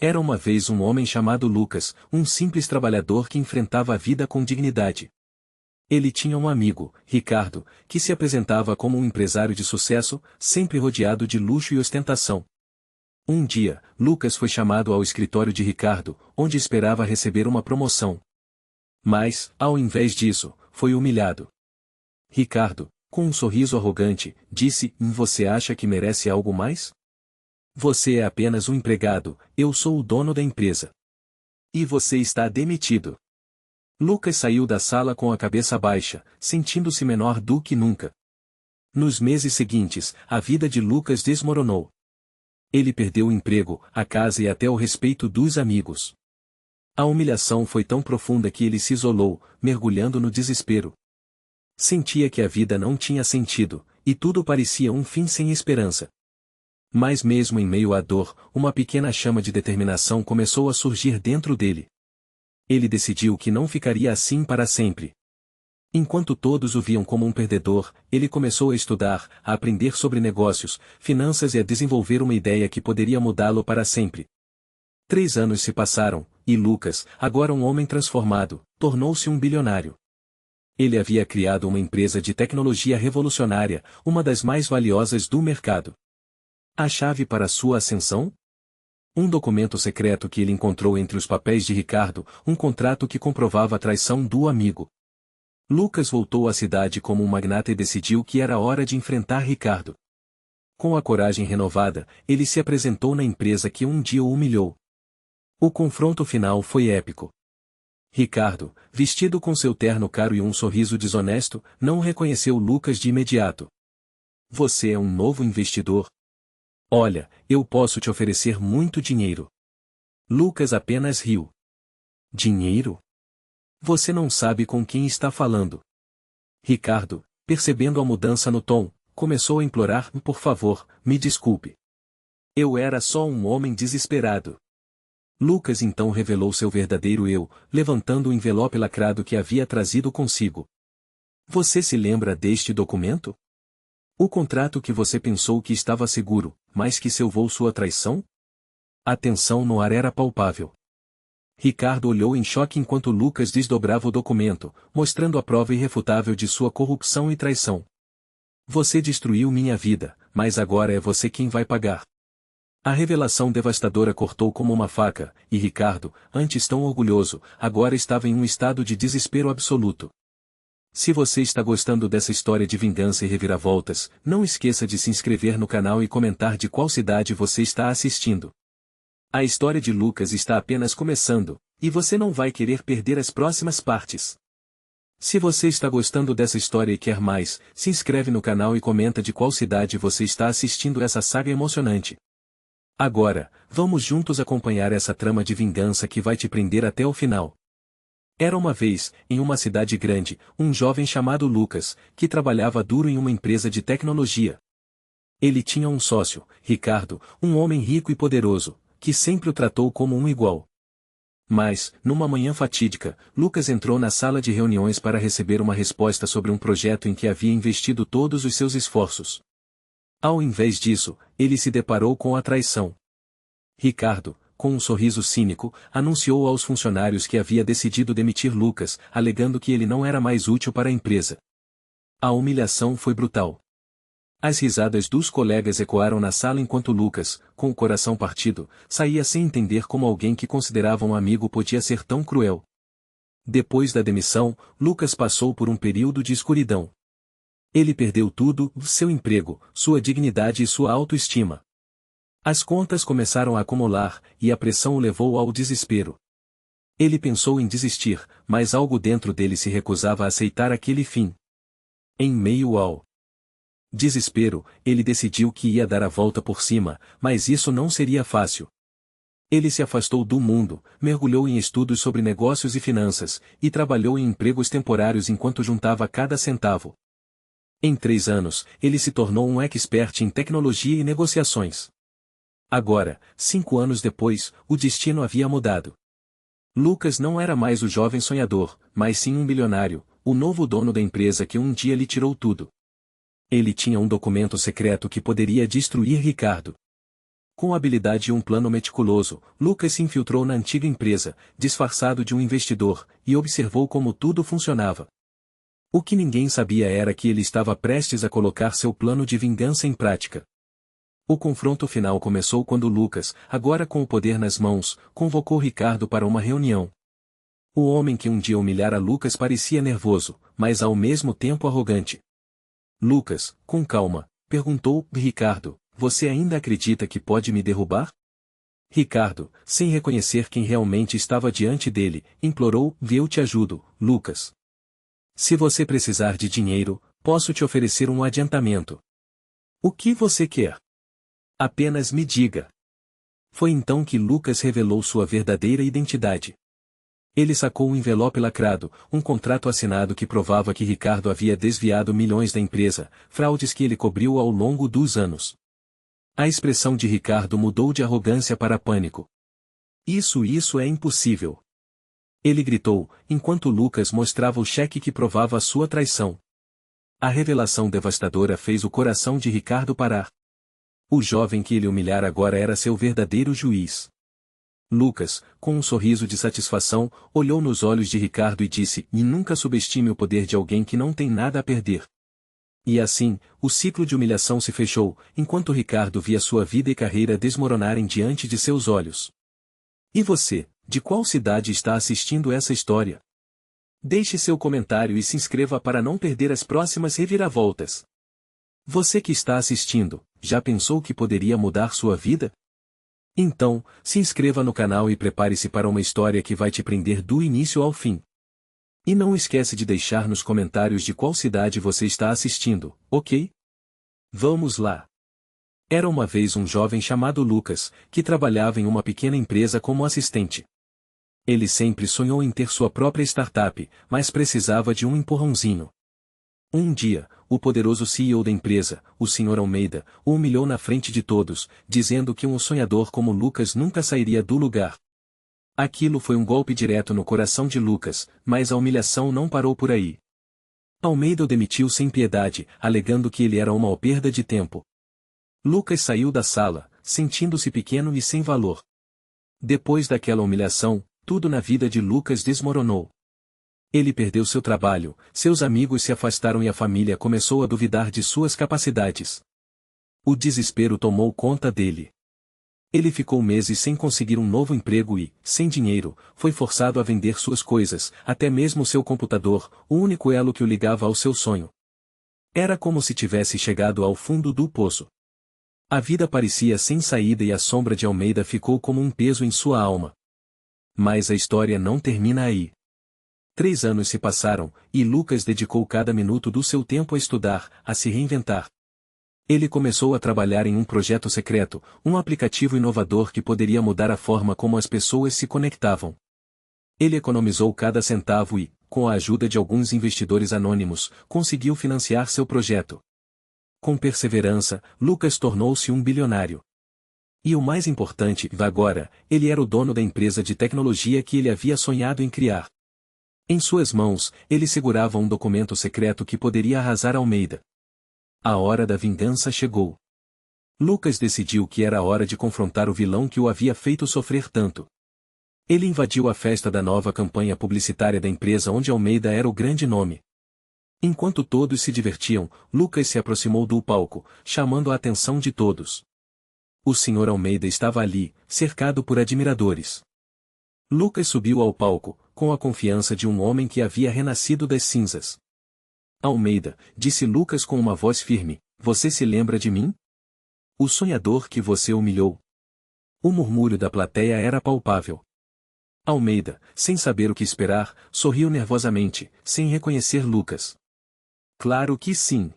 Era uma vez um homem chamado Lucas, um simples trabalhador que enfrentava a vida com dignidade. Ele tinha um amigo, Ricardo, que se apresentava como um empresário de sucesso, sempre rodeado de luxo e ostentação. Um dia, Lucas foi chamado ao escritório de Ricardo, onde esperava receber uma promoção. Mas, ao invés disso, foi humilhado. Ricardo, com um sorriso arrogante, disse: Você acha que merece algo mais? Você é apenas um empregado, eu sou o dono da empresa. E você está demitido. Lucas saiu da sala com a cabeça baixa, sentindo-se menor do que nunca. Nos meses seguintes, a vida de Lucas desmoronou. Ele perdeu o emprego, a casa e até o respeito dos amigos. A humilhação foi tão profunda que ele se isolou, mergulhando no desespero. Sentia que a vida não tinha sentido, e tudo parecia um fim sem esperança. Mas mesmo em meio à dor, uma pequena chama de determinação começou a surgir dentro dele. Ele decidiu que não ficaria assim para sempre. Enquanto todos o viam como um perdedor, ele começou a estudar, a aprender sobre negócios, finanças e a desenvolver uma ideia que poderia mudá-lo para sempre. 3 anos se passaram, e Lucas, agora um homem transformado, tornou-se um bilionário. Ele havia criado uma empresa de tecnologia revolucionária, uma das mais valiosas do mercado. A chave para sua ascensão? Um documento secreto que ele encontrou entre os papéis de Ricardo, um contrato que comprovava a traição do amigo. Lucas voltou à cidade como um magnata e decidiu que era hora de enfrentar Ricardo. Com a coragem renovada, ele se apresentou na empresa que um dia o humilhou. O confronto final foi épico. Ricardo, vestido com seu terno caro e um sorriso desonesto, não reconheceu Lucas de imediato. Você é um novo investidor? Olha, eu posso te oferecer muito dinheiro. Lucas apenas riu. Dinheiro? Você não sabe com quem está falando. Ricardo, percebendo a mudança no tom, começou a implorar: Por favor, me desculpe. Eu era só um homem desesperado. Lucas então revelou seu verdadeiro eu, levantando o envelope lacrado que havia trazido consigo. Você se lembra deste documento? O contrato que você pensou que estava seguro, mas que selvou sua traição? A tensão no ar era palpável. Ricardo olhou em choque enquanto Lucas desdobrava o documento, mostrando a prova irrefutável de sua corrupção e traição. Você destruiu minha vida, mas agora é você quem vai pagar. A revelação devastadora cortou como uma faca, e Ricardo, antes tão orgulhoso, agora estava em um estado de desespero absoluto. Se você está gostando dessa história de vingança e reviravoltas, não esqueça de se inscrever no canal e comentar de qual cidade você está assistindo. A história de Lucas está apenas começando, e você não vai querer perder as próximas partes. Se você está gostando dessa história e quer mais, se inscreve no canal e comenta de qual cidade você está assistindo essa saga emocionante. Agora, vamos juntos acompanhar essa trama de vingança que vai te prender até o final. Era uma vez, em uma cidade grande, um jovem chamado Lucas, que trabalhava duro em uma empresa de tecnologia. Ele tinha um sócio, Ricardo, um homem rico e poderoso, que sempre o tratou como um igual. Mas, numa manhã fatídica, Lucas entrou na sala de reuniões para receber uma resposta sobre um projeto em que havia investido todos os seus esforços. Ao invés disso, ele se deparou com a traição. Ricardo, com um sorriso cínico, anunciou aos funcionários que havia decidido demitir Lucas, alegando que ele não era mais útil para a empresa. A humilhação foi brutal. As risadas dos colegas ecoaram na sala enquanto Lucas, com o coração partido, saía sem entender como alguém que considerava um amigo podia ser tão cruel. Depois da demissão, Lucas passou por um período de escuridão. Ele perdeu tudo: seu emprego, sua dignidade e sua autoestima. As contas começaram a acumular, e a pressão o levou ao desespero. Ele pensou em desistir, mas algo dentro dele se recusava a aceitar aquele fim. Em meio ao desespero, ele decidiu que ia dar a volta por cima, mas isso não seria fácil. Ele se afastou do mundo, mergulhou em estudos sobre negócios e finanças, e trabalhou em empregos temporários enquanto juntava cada centavo. Em 3 anos, ele se tornou um expert em tecnologia e negociações. Agora, 5 anos depois, o destino havia mudado. Lucas não era mais o jovem sonhador, mas sim um bilionário, o novo dono da empresa que um dia lhe tirou tudo. Ele tinha um documento secreto que poderia destruir Ricardo. Com habilidade e um plano meticuloso, Lucas se infiltrou na antiga empresa, disfarçado de um investidor, e observou como tudo funcionava. O que ninguém sabia era que ele estava prestes a colocar seu plano de vingança em prática. O confronto final começou quando Lucas, agora com o poder nas mãos, convocou Ricardo para uma reunião. O homem que um dia humilhara Lucas parecia nervoso, mas ao mesmo tempo arrogante. Lucas, com calma, perguntou: Ricardo, você ainda acredita que pode me derrubar? Ricardo, sem reconhecer quem realmente estava diante dele, implorou: eu te ajudo, Lucas. Se você precisar de dinheiro, posso te oferecer um adiantamento. O que você quer? Apenas me diga. Foi então que Lucas revelou sua verdadeira identidade. Ele sacou um envelope lacrado, um contrato assinado que provava que Ricardo havia desviado milhões da empresa, fraudes que ele cobriu ao longo dos anos. A expressão de Ricardo mudou de arrogância para pânico. Isso é impossível. Ele gritou, enquanto Lucas mostrava o cheque que provava a sua traição. A revelação devastadora fez o coração de Ricardo parar. O jovem que ele humilhara agora era seu verdadeiro juiz. Lucas, com um sorriso de satisfação, olhou nos olhos de Ricardo e disse: e nunca subestime o poder de alguém que não tem nada a perder. E assim, o ciclo de humilhação se fechou, enquanto Ricardo via sua vida e carreira desmoronarem diante de seus olhos. E você, de qual cidade está assistindo essa história? Deixe seu comentário e se inscreva para não perder as próximas reviravoltas. Você que está assistindo, já pensou que poderia mudar sua vida? Então, se inscreva no canal e prepare-se para uma história que vai te prender do início ao fim. E não esquece de deixar nos comentários de qual cidade você está assistindo, ok? Vamos lá! Era uma vez um jovem chamado Lucas, que trabalhava em uma pequena empresa como assistente. Ele sempre sonhou em ter sua própria startup, mas precisava de um empurrãozinho. Um dia, o poderoso CEO da empresa, o Sr. Almeida, o humilhou na frente de todos, dizendo que um sonhador como Lucas nunca sairia do lugar. Aquilo foi um golpe direto no coração de Lucas, mas a humilhação não parou por aí. Almeida o demitiu sem piedade, alegando que ele era uma perda de tempo. Lucas saiu da sala, sentindo-se pequeno e sem valor. Depois daquela humilhação, tudo na vida de Lucas desmoronou. Ele perdeu seu trabalho, seus amigos se afastaram e a família começou a duvidar de suas capacidades. O desespero tomou conta dele. Ele ficou meses sem conseguir um novo emprego e, sem dinheiro, foi forçado a vender suas coisas, até mesmo seu computador, o único elo que o ligava ao seu sonho. Era como se tivesse chegado ao fundo do poço. A vida parecia sem saída e a sombra de Almeida ficou como um peso em sua alma. Mas a história não termina aí. 3 anos se passaram, e Lucas dedicou cada minuto do seu tempo a estudar, a se reinventar. Ele começou a trabalhar em um projeto secreto, um aplicativo inovador que poderia mudar a forma como as pessoas se conectavam. Ele economizou cada centavo e, com a ajuda de alguns investidores anônimos, conseguiu financiar seu projeto. Com perseverança, Lucas tornou-se um bilionário. E o mais importante, agora, ele era o dono da empresa de tecnologia que ele havia sonhado em criar. Em suas mãos, ele segurava um documento secreto que poderia arrasar Almeida. A hora da vingança chegou. Lucas decidiu que era a hora de confrontar o vilão que o havia feito sofrer tanto. Ele invadiu a festa da nova campanha publicitária da empresa onde Almeida era o grande nome. Enquanto todos se divertiam, Lucas se aproximou do palco, chamando a atenção de todos. O Sr. Almeida estava ali, cercado por admiradores. Lucas subiu ao palco, com a confiança de um homem que havia renascido das cinzas. Almeida, disse Lucas com uma voz firme, você se lembra de mim? O sonhador que você humilhou. O murmúrio da plateia era palpável. Almeida, sem saber o que esperar, sorriu nervosamente, sem reconhecer Lucas. Claro que sim.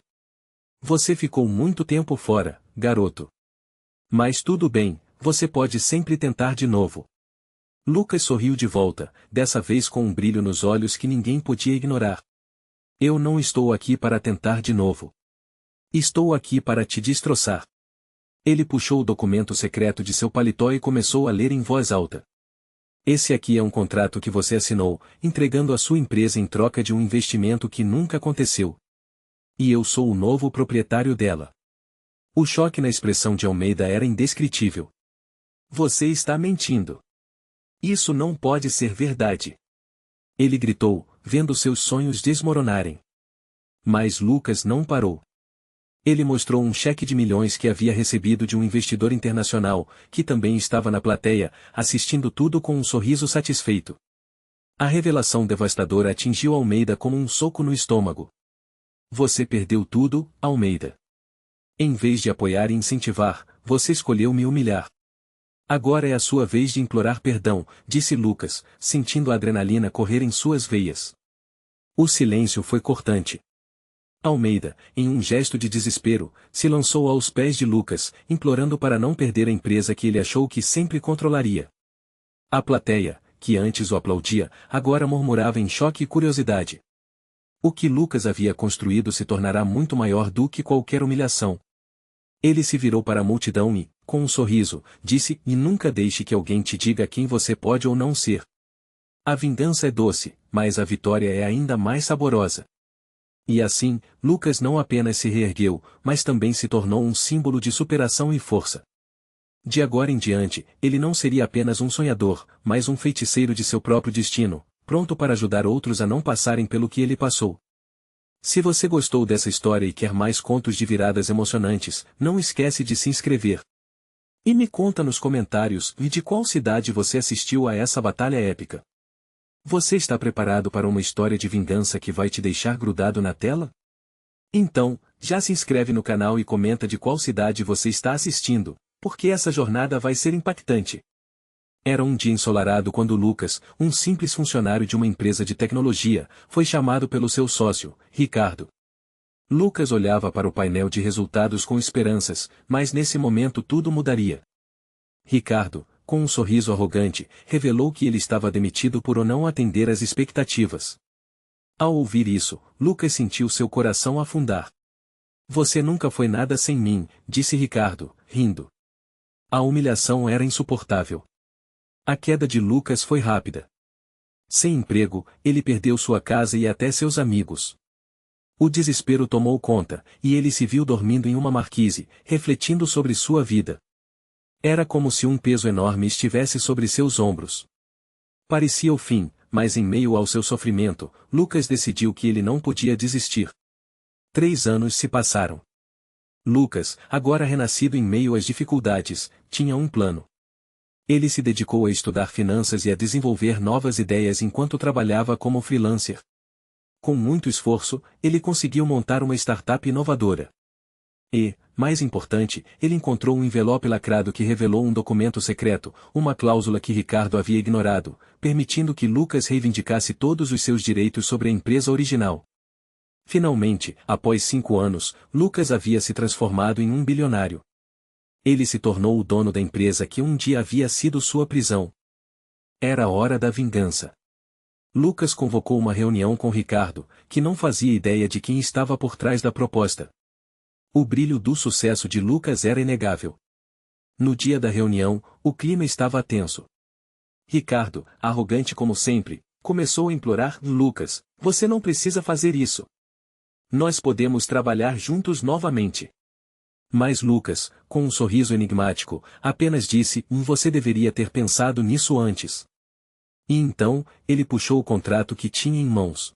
Você ficou muito tempo fora, garoto. Mas tudo bem, você pode sempre tentar de novo. Lucas sorriu de volta, dessa vez com um brilho nos olhos que ninguém podia ignorar. Eu não estou aqui para tentar de novo. Estou aqui para te destroçar. Ele puxou o documento secreto de seu paletó e começou a ler em voz alta. Esse aqui é um contrato que você assinou, entregando a sua empresa em troca de um investimento que nunca aconteceu. E eu sou o novo proprietário dela. O choque na expressão de Almeida era indescritível. Você está mentindo. Isso não pode ser verdade. Ele gritou, vendo seus sonhos desmoronarem. Mas Lucas não parou. Ele mostrou um cheque de milhões que havia recebido de um investidor internacional, que também estava na plateia, assistindo tudo com um sorriso satisfeito. A revelação devastadora atingiu Almeida como um soco no estômago. Você perdeu tudo, Almeida. Em vez de apoiar e incentivar, você escolheu me humilhar. Agora é a sua vez de implorar perdão, disse Lucas, sentindo a adrenalina correr em suas veias. O silêncio foi cortante. Almeida, em um gesto de desespero, se lançou aos pés de Lucas, implorando para não perder a empresa que ele achou que sempre controlaria. A plateia, que antes o aplaudia, agora murmurava em choque e curiosidade. O que Lucas havia construído se tornará muito maior do que qualquer humilhação. Ele se virou para a multidão e, com um sorriso, disse: "E nunca deixe que alguém te diga quem você pode ou não ser. A vingança é doce, mas a vitória é ainda mais saborosa." E assim, Lucas não apenas se reergueu, mas também se tornou um símbolo de superação e força. De agora em diante, ele não seria apenas um sonhador, mas um feiticeiro de seu próprio destino, pronto para ajudar outros a não passarem pelo que ele passou. Se você gostou dessa história e quer mais contos de viradas emocionantes, não esquece de se inscrever. E me conta nos comentários de qual cidade você assistiu a essa batalha épica. Você está preparado para uma história de vingança que vai te deixar grudado na tela? Então, já se inscreve no canal e comenta de qual cidade você está assistindo, porque essa jornada vai ser impactante. Era um dia ensolarado quando Lucas, um simples funcionário de uma empresa de tecnologia, foi chamado pelo seu sócio, Ricardo. Lucas olhava para o painel de resultados com esperanças, mas nesse momento tudo mudaria. Ricardo, com um sorriso arrogante, revelou que ele estava demitido por não atender às expectativas. Ao ouvir isso, Lucas sentiu seu coração afundar. Você nunca foi nada sem mim, disse Ricardo, rindo. A humilhação era insuportável. A queda de Lucas foi rápida. Sem emprego, ele perdeu sua casa e até seus amigos. O desespero tomou conta, e ele se viu dormindo em uma marquise, refletindo sobre sua vida. Era como se um peso enorme estivesse sobre seus ombros. Parecia o fim, mas em meio ao seu sofrimento, Lucas decidiu que ele não podia desistir. 3 anos se passaram. Lucas, agora renascido em meio às dificuldades, tinha um plano. Ele se dedicou a estudar finanças e a desenvolver novas ideias enquanto trabalhava como freelancer. Com muito esforço, ele conseguiu montar uma startup inovadora. E, mais importante, ele encontrou um envelope lacrado que revelou um documento secreto, uma cláusula que Ricardo havia ignorado, permitindo que Lucas reivindicasse todos os seus direitos sobre a empresa original. Finalmente, após 5 anos, Lucas havia se transformado em um bilionário. Ele se tornou o dono da empresa que um dia havia sido sua prisão. Era a hora da vingança. Lucas convocou uma reunião com Ricardo, que não fazia ideia de quem estava por trás da proposta. O brilho do sucesso de Lucas era inegável. No dia da reunião, o clima estava tenso. Ricardo, arrogante como sempre, começou a implorar: "Lucas, você não precisa fazer isso. Nós podemos trabalhar juntos novamente." Mas Lucas, com um sorriso enigmático, apenas disse: "Você deveria ter pensado nisso antes." E então, ele puxou o contrato que tinha em mãos.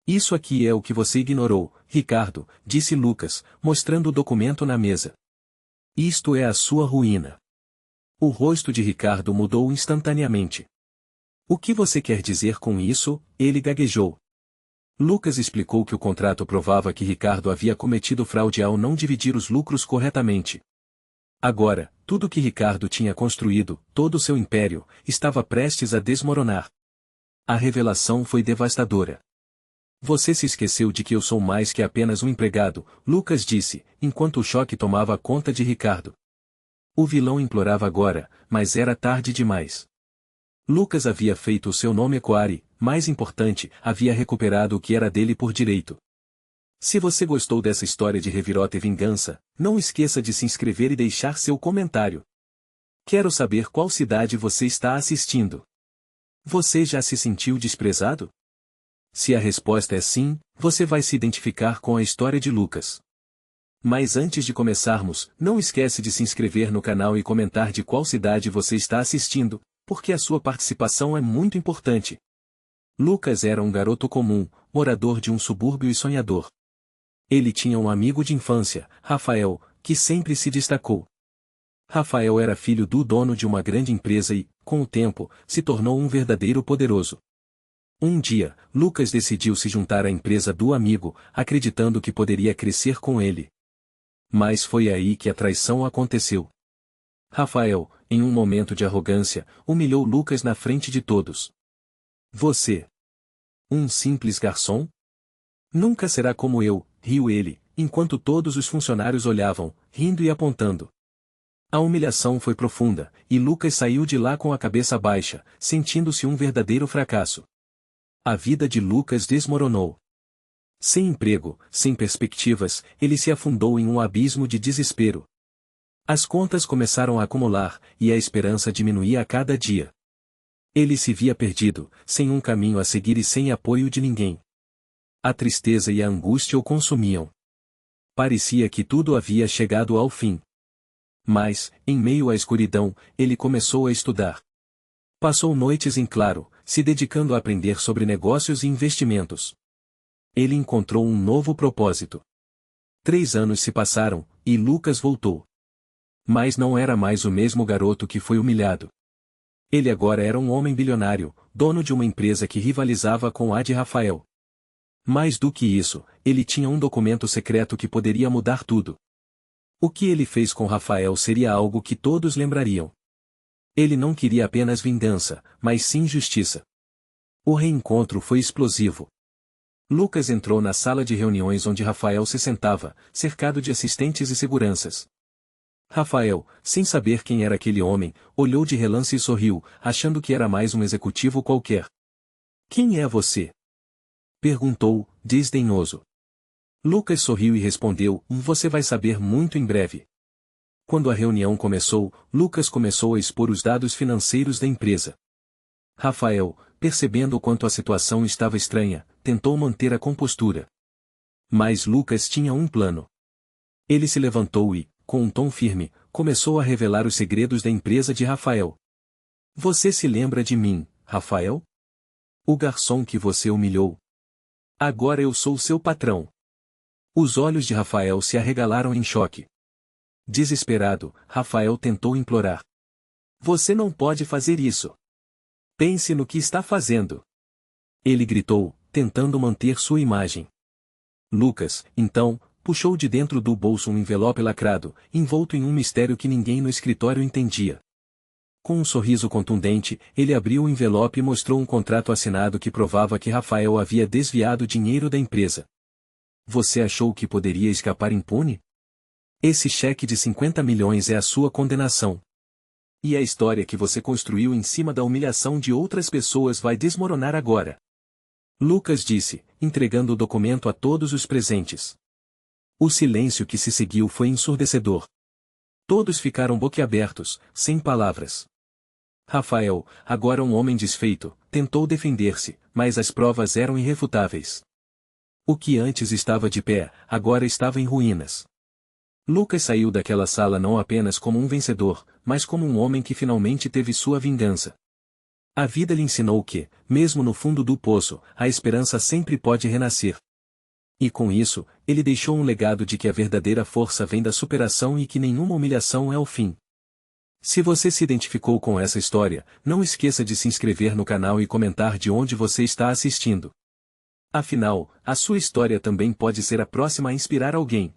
"Isso aqui é o que você ignorou, Ricardo", disse Lucas, mostrando o documento na mesa. "Isto é a sua ruína." O rosto de Ricardo mudou instantaneamente. "O que você quer dizer com isso?", ele gaguejou. Lucas explicou que o contrato provava que Ricardo havia cometido fraude ao não dividir os lucros corretamente. Agora, tudo que Ricardo tinha construído, todo o seu império, estava prestes a desmoronar. A revelação foi devastadora. "Você se esqueceu de que eu sou mais que apenas um empregado", Lucas disse, enquanto o choque tomava conta de Ricardo. O vilão implorava agora, mas era tarde demais. Lucas havia feito o seu nome ecoar e, mais importante, havia recuperado o que era dele por direito. Se você gostou dessa história de reviravolta e vingança, não esqueça de se inscrever e deixar seu comentário. Quero saber qual cidade você está assistindo. Você já se sentiu desprezado? Se a resposta é sim, você vai se identificar com a história de Lucas. Mas antes de começarmos, não esquece de se inscrever no canal e comentar de qual cidade você está assistindo, porque a sua participação é muito importante. Lucas era um garoto comum, morador de um subúrbio e sonhador. Ele tinha um amigo de infância, Rafael, que sempre se destacou. Rafael era filho do dono de uma grande empresa e, com o tempo, se tornou um verdadeiro poderoso. Um dia, Lucas decidiu se juntar à empresa do amigo, acreditando que poderia crescer com ele. Mas foi aí que a traição aconteceu. Rafael, em um momento de arrogância, humilhou Lucas na frente de todos. Você? Um simples garçom? Nunca será como eu, riu ele, enquanto todos os funcionários olhavam, rindo e apontando. A humilhação foi profunda, e Lucas saiu de lá com a cabeça baixa, sentindo-se um verdadeiro fracasso. A vida de Lucas desmoronou. Sem emprego, sem perspectivas, ele se afundou em um abismo de desespero. As contas começaram a acumular, e a esperança diminuía a cada dia. Ele se via perdido, sem um caminho a seguir e sem apoio de ninguém. A tristeza e a angústia o consumiam. Parecia que tudo havia chegado ao fim. Mas, em meio à escuridão, ele começou a estudar. Passou noites em claro, se dedicando a aprender sobre negócios e investimentos. Ele encontrou um novo propósito. 3 anos se passaram, e Lucas voltou. Mas não era mais o mesmo garoto que foi humilhado. Ele agora era um homem bilionário, dono de uma empresa que rivalizava com a de Rafael. Mais do que isso, ele tinha um documento secreto que poderia mudar tudo. O que ele fez com Rafael seria algo que todos lembrariam. Ele não queria apenas vingança, mas sim justiça. O reencontro foi explosivo. Lucas entrou na sala de reuniões onde Rafael se sentava, cercado de assistentes e seguranças. Rafael, sem saber quem era aquele homem, olhou de relance e sorriu, achando que era mais um executivo qualquer. "Quem é você?" perguntou, desdenhoso. Lucas sorriu e respondeu, "Você vai saber muito em breve." Quando a reunião começou, Lucas começou a expor os dados financeiros da empresa. Rafael, percebendo o quanto a situação estava estranha, tentou manter a compostura. Mas Lucas tinha um plano. Ele se levantou e, com um tom firme, começou a revelar os segredos da empresa de Rafael. "Você se lembra de mim, Rafael? O garçom que você humilhou? Agora eu sou seu patrão." Os olhos de Rafael se arregalaram em choque. Desesperado, Rafael tentou implorar. "Você não pode fazer isso. Pense no que está fazendo." Ele gritou, tentando manter sua imagem. Lucas, então, puxou de dentro do bolso um envelope lacrado, envolto em um mistério que ninguém no escritório entendia. Com um sorriso contundente, ele abriu o envelope e mostrou um contrato assinado que provava que Rafael havia desviado dinheiro da empresa. "Você achou que poderia escapar impune? Esse cheque de 50 milhões é a sua condenação. E a história que você construiu em cima da humilhação de outras pessoas vai desmoronar agora." Lucas disse, entregando o documento a todos os presentes. O silêncio que se seguiu foi ensurdecedor. Todos ficaram boquiabertos, sem palavras. Rafael, agora um homem desfeito, tentou defender-se, mas as provas eram irrefutáveis. O que antes estava de pé, agora estava em ruínas. Lucas saiu daquela sala não apenas como um vencedor, mas como um homem que finalmente teve sua vingança. A vida lhe ensinou que, mesmo no fundo do poço, a esperança sempre pode renascer. E com isso, ele deixou um legado de que a verdadeira força vem da superação e que nenhuma humilhação é o fim. Se você se identificou com essa história, não esqueça de se inscrever no canal e comentar de onde você está assistindo. Afinal, a sua história também pode ser a próxima a inspirar alguém.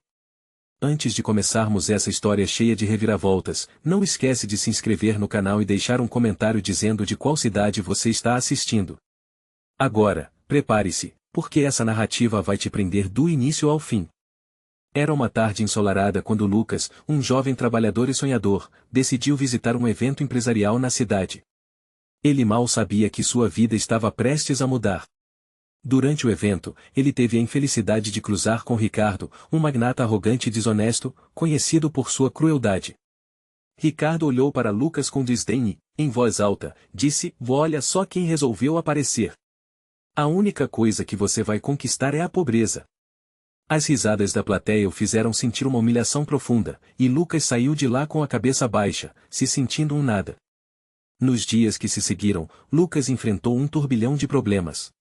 Antes de começarmos essa história cheia de reviravoltas, não esquece de se inscrever no canal e deixar um comentário dizendo de qual cidade você está assistindo. Agora, prepare-se, porque essa narrativa vai te prender do início ao fim. Era uma tarde ensolarada quando Lucas, um jovem trabalhador e sonhador, decidiu visitar um evento empresarial na cidade. Ele mal sabia que sua vida estava prestes a mudar. Durante o evento, ele teve a infelicidade de cruzar com Ricardo, um magnata arrogante e desonesto, conhecido por sua crueldade. Ricardo olhou para Lucas com desdém e, em voz alta, disse: "Olha só quem resolveu aparecer. A única coisa que você vai conquistar é a pobreza." As risadas da plateia o fizeram sentir uma humilhação profunda, e Lucas saiu de lá com a cabeça baixa, se sentindo um nada. Nos dias que se seguiram, Lucas enfrentou um turbilhão de problemas.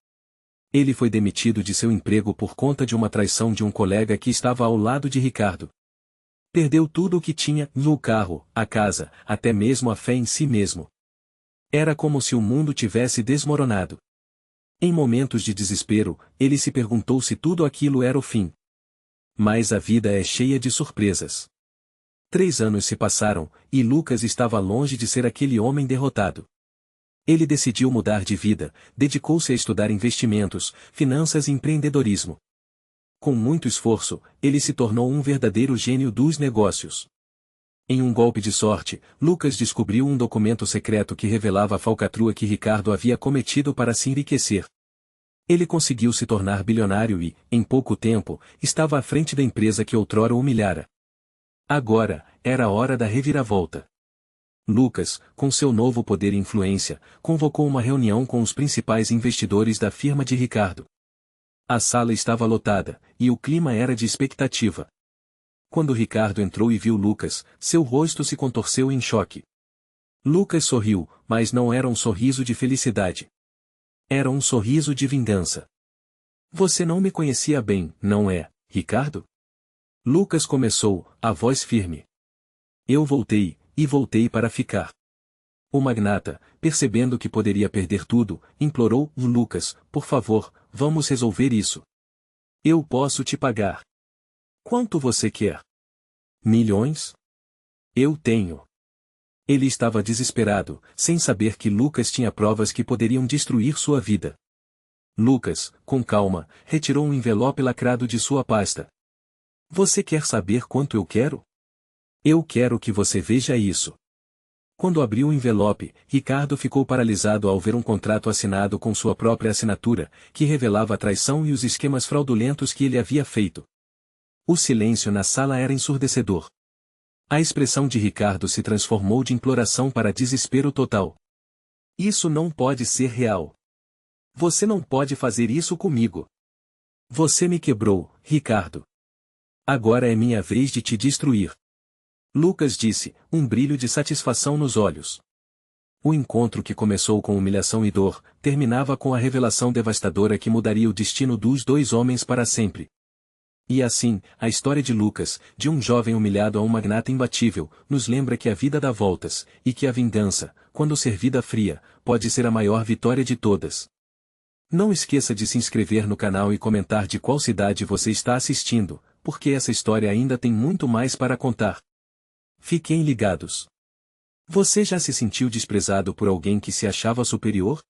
Ele foi demitido de seu emprego por conta de uma traição de um colega que estava ao lado de Ricardo. Perdeu tudo o que tinha, o carro, a casa, até mesmo a fé em si mesmo. Era como se o mundo tivesse desmoronado. Em momentos de desespero, ele se perguntou se tudo aquilo era o fim. Mas a vida é cheia de surpresas. 3 anos se passaram, e Lucas estava longe de ser aquele homem derrotado. Ele decidiu mudar de vida, dedicou-se a estudar investimentos, finanças e empreendedorismo. Com muito esforço, ele se tornou um verdadeiro gênio dos negócios. Em um golpe de sorte, Lucas descobriu um documento secreto que revelava a falcatrua que Ricardo havia cometido para se enriquecer. Ele conseguiu se tornar bilionário e, em pouco tempo, estava à frente da empresa que outrora o humilhara. Agora, era a hora da reviravolta. Lucas, com seu novo poder e influência, convocou uma reunião com os principais investidores da firma de Ricardo. A sala estava lotada, e o clima era de expectativa. Quando Ricardo entrou e viu Lucas, seu rosto se contorceu em choque. Lucas sorriu, mas não era um sorriso de felicidade. Era um sorriso de vingança. Você não me conhecia bem, não é, Ricardo? Lucas começou, a voz firme. Eu voltei, e voltei para ficar. O magnata, percebendo que poderia perder tudo, implorou, Lucas, por favor, vamos resolver isso. Eu posso te pagar. Quanto você quer? Milhões? Eu tenho. Ele estava desesperado, sem saber que Lucas tinha provas que poderiam destruir sua vida. Lucas, com calma, retirou um envelope lacrado de sua pasta. Você quer saber quanto eu quero? Eu quero que você veja isso. Quando abriu o envelope, Ricardo ficou paralisado ao ver um contrato assinado com sua própria assinatura, que revelava a traição e os esquemas fraudulentos que ele havia feito. O silêncio na sala era ensurdecedor. A expressão de Ricardo se transformou de imploração para desespero total. Isso não pode ser real. Você não pode fazer isso comigo. Você me quebrou, Ricardo. Agora é minha vez de te destruir. Lucas disse, um brilho de satisfação nos olhos. O encontro que começou com humilhação e dor, terminava com a revelação devastadora que mudaria o destino dos 2 homens para sempre. E assim, a história de Lucas, de um jovem humilhado a um magnata imbatível, nos lembra que a vida dá voltas, e que a vingança, quando servida fria, pode ser a maior vitória de todas. Não esqueça de se inscrever no canal e comentar de qual cidade você está assistindo, porque essa história ainda tem muito mais para contar. Fiquem ligados. Você já se sentiu desprezado por alguém que se achava superior?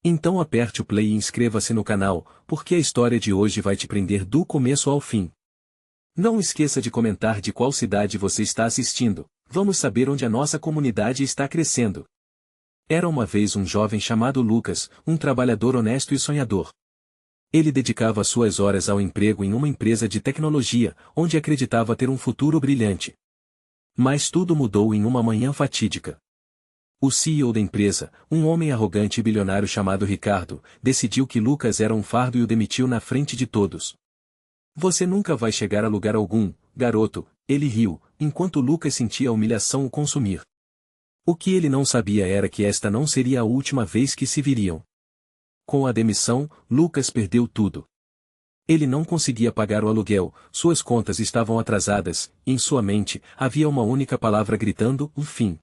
Então aperte o play e inscreva-se no canal, porque a história de hoje vai te prender do começo ao fim. Não esqueça de comentar de qual cidade você está assistindo, vamos saber onde a nossa comunidade está crescendo. Era uma vez um jovem chamado Lucas, um trabalhador honesto e sonhador. Ele dedicava suas horas ao emprego em uma empresa de tecnologia, onde acreditava ter um futuro brilhante. Mas tudo mudou em uma manhã fatídica. O CEO da empresa, um homem arrogante e bilionário chamado Ricardo, decidiu que Lucas era um fardo e o demitiu na frente de todos. Você nunca vai chegar a lugar algum, garoto, ele riu, enquanto Lucas sentia a humilhação o consumir. O que ele não sabia era que esta não seria a última vez que se viriam. Com a demissão, Lucas perdeu tudo. Ele não conseguia pagar o aluguel, suas contas estavam atrasadas, e em sua mente, havia uma única palavra gritando, o fim.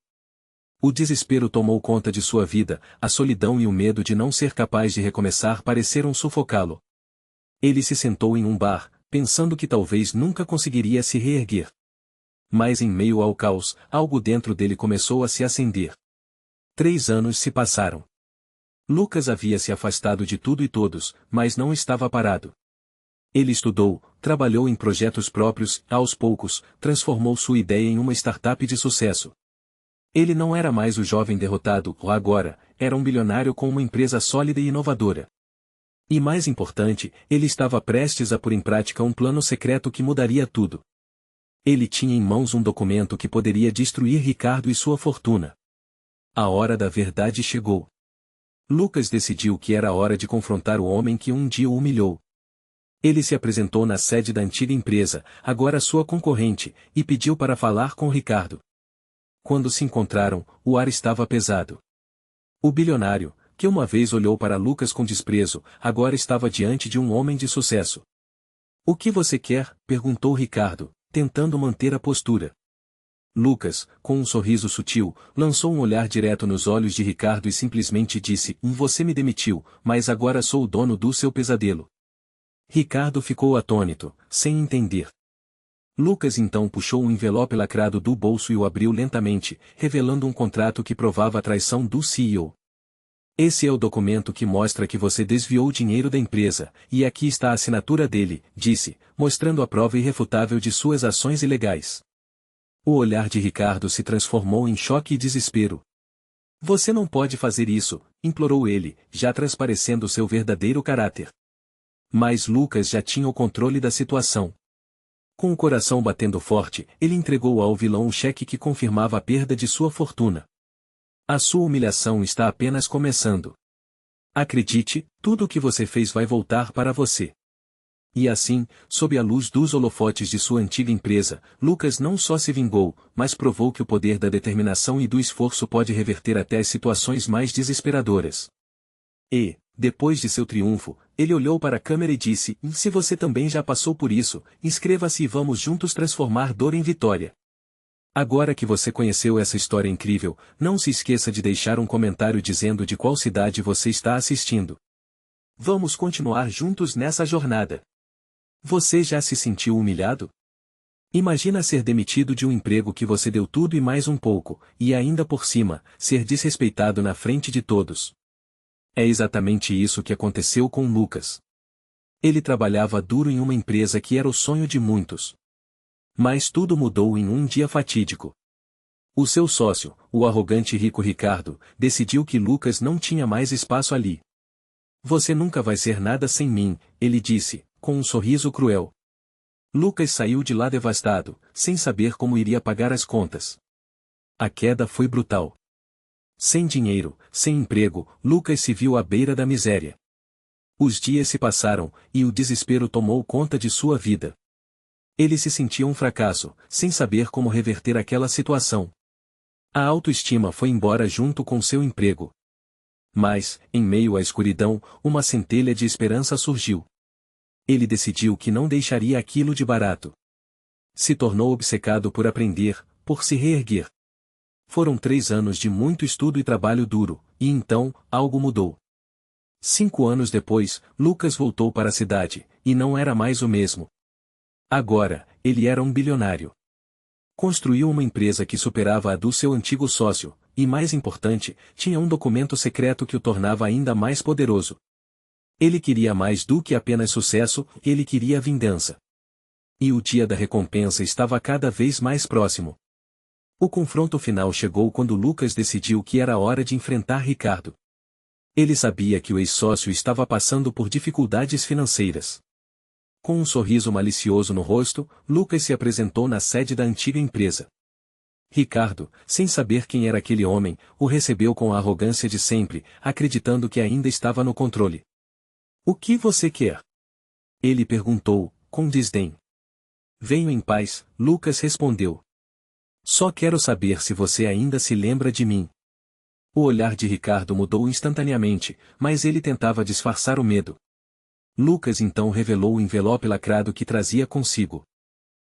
O desespero tomou conta de sua vida, a solidão e o medo de não ser capaz de recomeçar pareceram sufocá-lo. Ele se sentou em um bar, pensando que talvez nunca conseguiria se reerguer. Mas em meio ao caos, algo dentro dele começou a se acender. 3 anos se passaram. Lucas havia se afastado de tudo e todos, mas não estava parado. Ele estudou, trabalhou em projetos próprios, aos poucos, transformou sua ideia em uma startup de sucesso. Ele não era mais o jovem derrotado, agora, era um bilionário com uma empresa sólida e inovadora. E mais importante, ele estava prestes a pôr em prática um plano secreto que mudaria tudo. Ele tinha em mãos um documento que poderia destruir Ricardo e sua fortuna. A hora da verdade chegou. Lucas decidiu que era a hora de confrontar o homem que um dia o humilhou. Ele se apresentou na sede da antiga empresa, agora sua concorrente, e pediu para falar com Ricardo. Quando se encontraram, o ar estava pesado. O bilionário, que uma vez olhou para Lucas com desprezo, agora estava diante de um homem de sucesso. "O que você quer?" perguntou Ricardo, tentando manter a postura. Lucas, com um sorriso sutil, lançou um olhar direto nos olhos de Ricardo e simplesmente disse: "Você me demitiu, mas agora sou o dono do seu pesadelo." Ricardo ficou atônito, sem entender. Lucas então puxou um envelope lacrado do bolso e o abriu lentamente, revelando um contrato que provava a traição do CEO. "Esse é o documento que mostra que você desviou o dinheiro da empresa, e aqui está a assinatura dele", disse, mostrando a prova irrefutável de suas ações ilegais. O olhar de Ricardo se transformou em choque e desespero. "Você não pode fazer isso", implorou ele, já transparecendo seu verdadeiro caráter. Mas Lucas já tinha o controle da situação. Com o coração batendo forte, ele entregou ao vilão um cheque que confirmava a perda de sua fortuna. "A sua humilhação está apenas começando. Acredite, tudo o que você fez vai voltar para você." E assim, sob a luz dos holofotes de sua antiga empresa, Lucas não só se vingou, mas provou que o poder da determinação e do esforço pode reverter até as situações mais desesperadoras. E, depois de seu triunfo, ele olhou para a câmera e disse: "Se você também já passou por isso, inscreva-se e vamos juntos transformar dor em vitória." Agora que você conheceu essa história incrível, não se esqueça de deixar um comentário dizendo de qual cidade você está assistindo. Vamos continuar juntos nessa jornada. Você já se sentiu humilhado? Imagina ser demitido de um emprego que você deu tudo e mais um pouco, e ainda por cima, ser desrespeitado na frente de todos. É exatamente isso que aconteceu com Lucas. Ele trabalhava duro em uma empresa que era o sonho de muitos. Mas tudo mudou em um dia fatídico. O seu sócio, o arrogante e rico Ricardo, decidiu que Lucas não tinha mais espaço ali. "Você nunca vai ser nada sem mim", ele disse, com um sorriso cruel. Lucas saiu de lá devastado, sem saber como iria pagar as contas. A queda foi brutal. Sem dinheiro, sem emprego, Lucas se viu à beira da miséria. Os dias se passaram, e o desespero tomou conta de sua vida. Ele se sentia um fracasso, sem saber como reverter aquela situação. A autoestima foi embora junto com seu emprego. Mas, em meio à escuridão, uma centelha de esperança surgiu. Ele decidiu que não deixaria aquilo de barato. Se tornou obcecado por aprender, por se reerguer. Foram 3 anos de muito estudo e trabalho duro, e então, algo mudou. 5 anos depois, Lucas voltou para a cidade, e não era mais o mesmo. Agora, ele era um bilionário. Construiu uma empresa que superava a do seu antigo sócio, e mais importante, tinha um documento secreto que o tornava ainda mais poderoso. Ele queria mais do que apenas sucesso, ele queria vingança. E o dia da recompensa estava cada vez mais próximo. O confronto final chegou quando Lucas decidiu que era hora de enfrentar Ricardo. Ele sabia que o ex-sócio estava passando por dificuldades financeiras. Com um sorriso malicioso no rosto, Lucas se apresentou na sede da antiga empresa. Ricardo, sem saber quem era aquele homem, o recebeu com a arrogância de sempre, acreditando que ainda estava no controle. "O que você quer?" ele perguntou, com desdém. "Venho em paz", Lucas respondeu. "Só quero saber se você ainda se lembra de mim." O olhar de Ricardo mudou instantaneamente, mas ele tentava disfarçar o medo. Lucas então revelou o envelope lacrado que trazia consigo.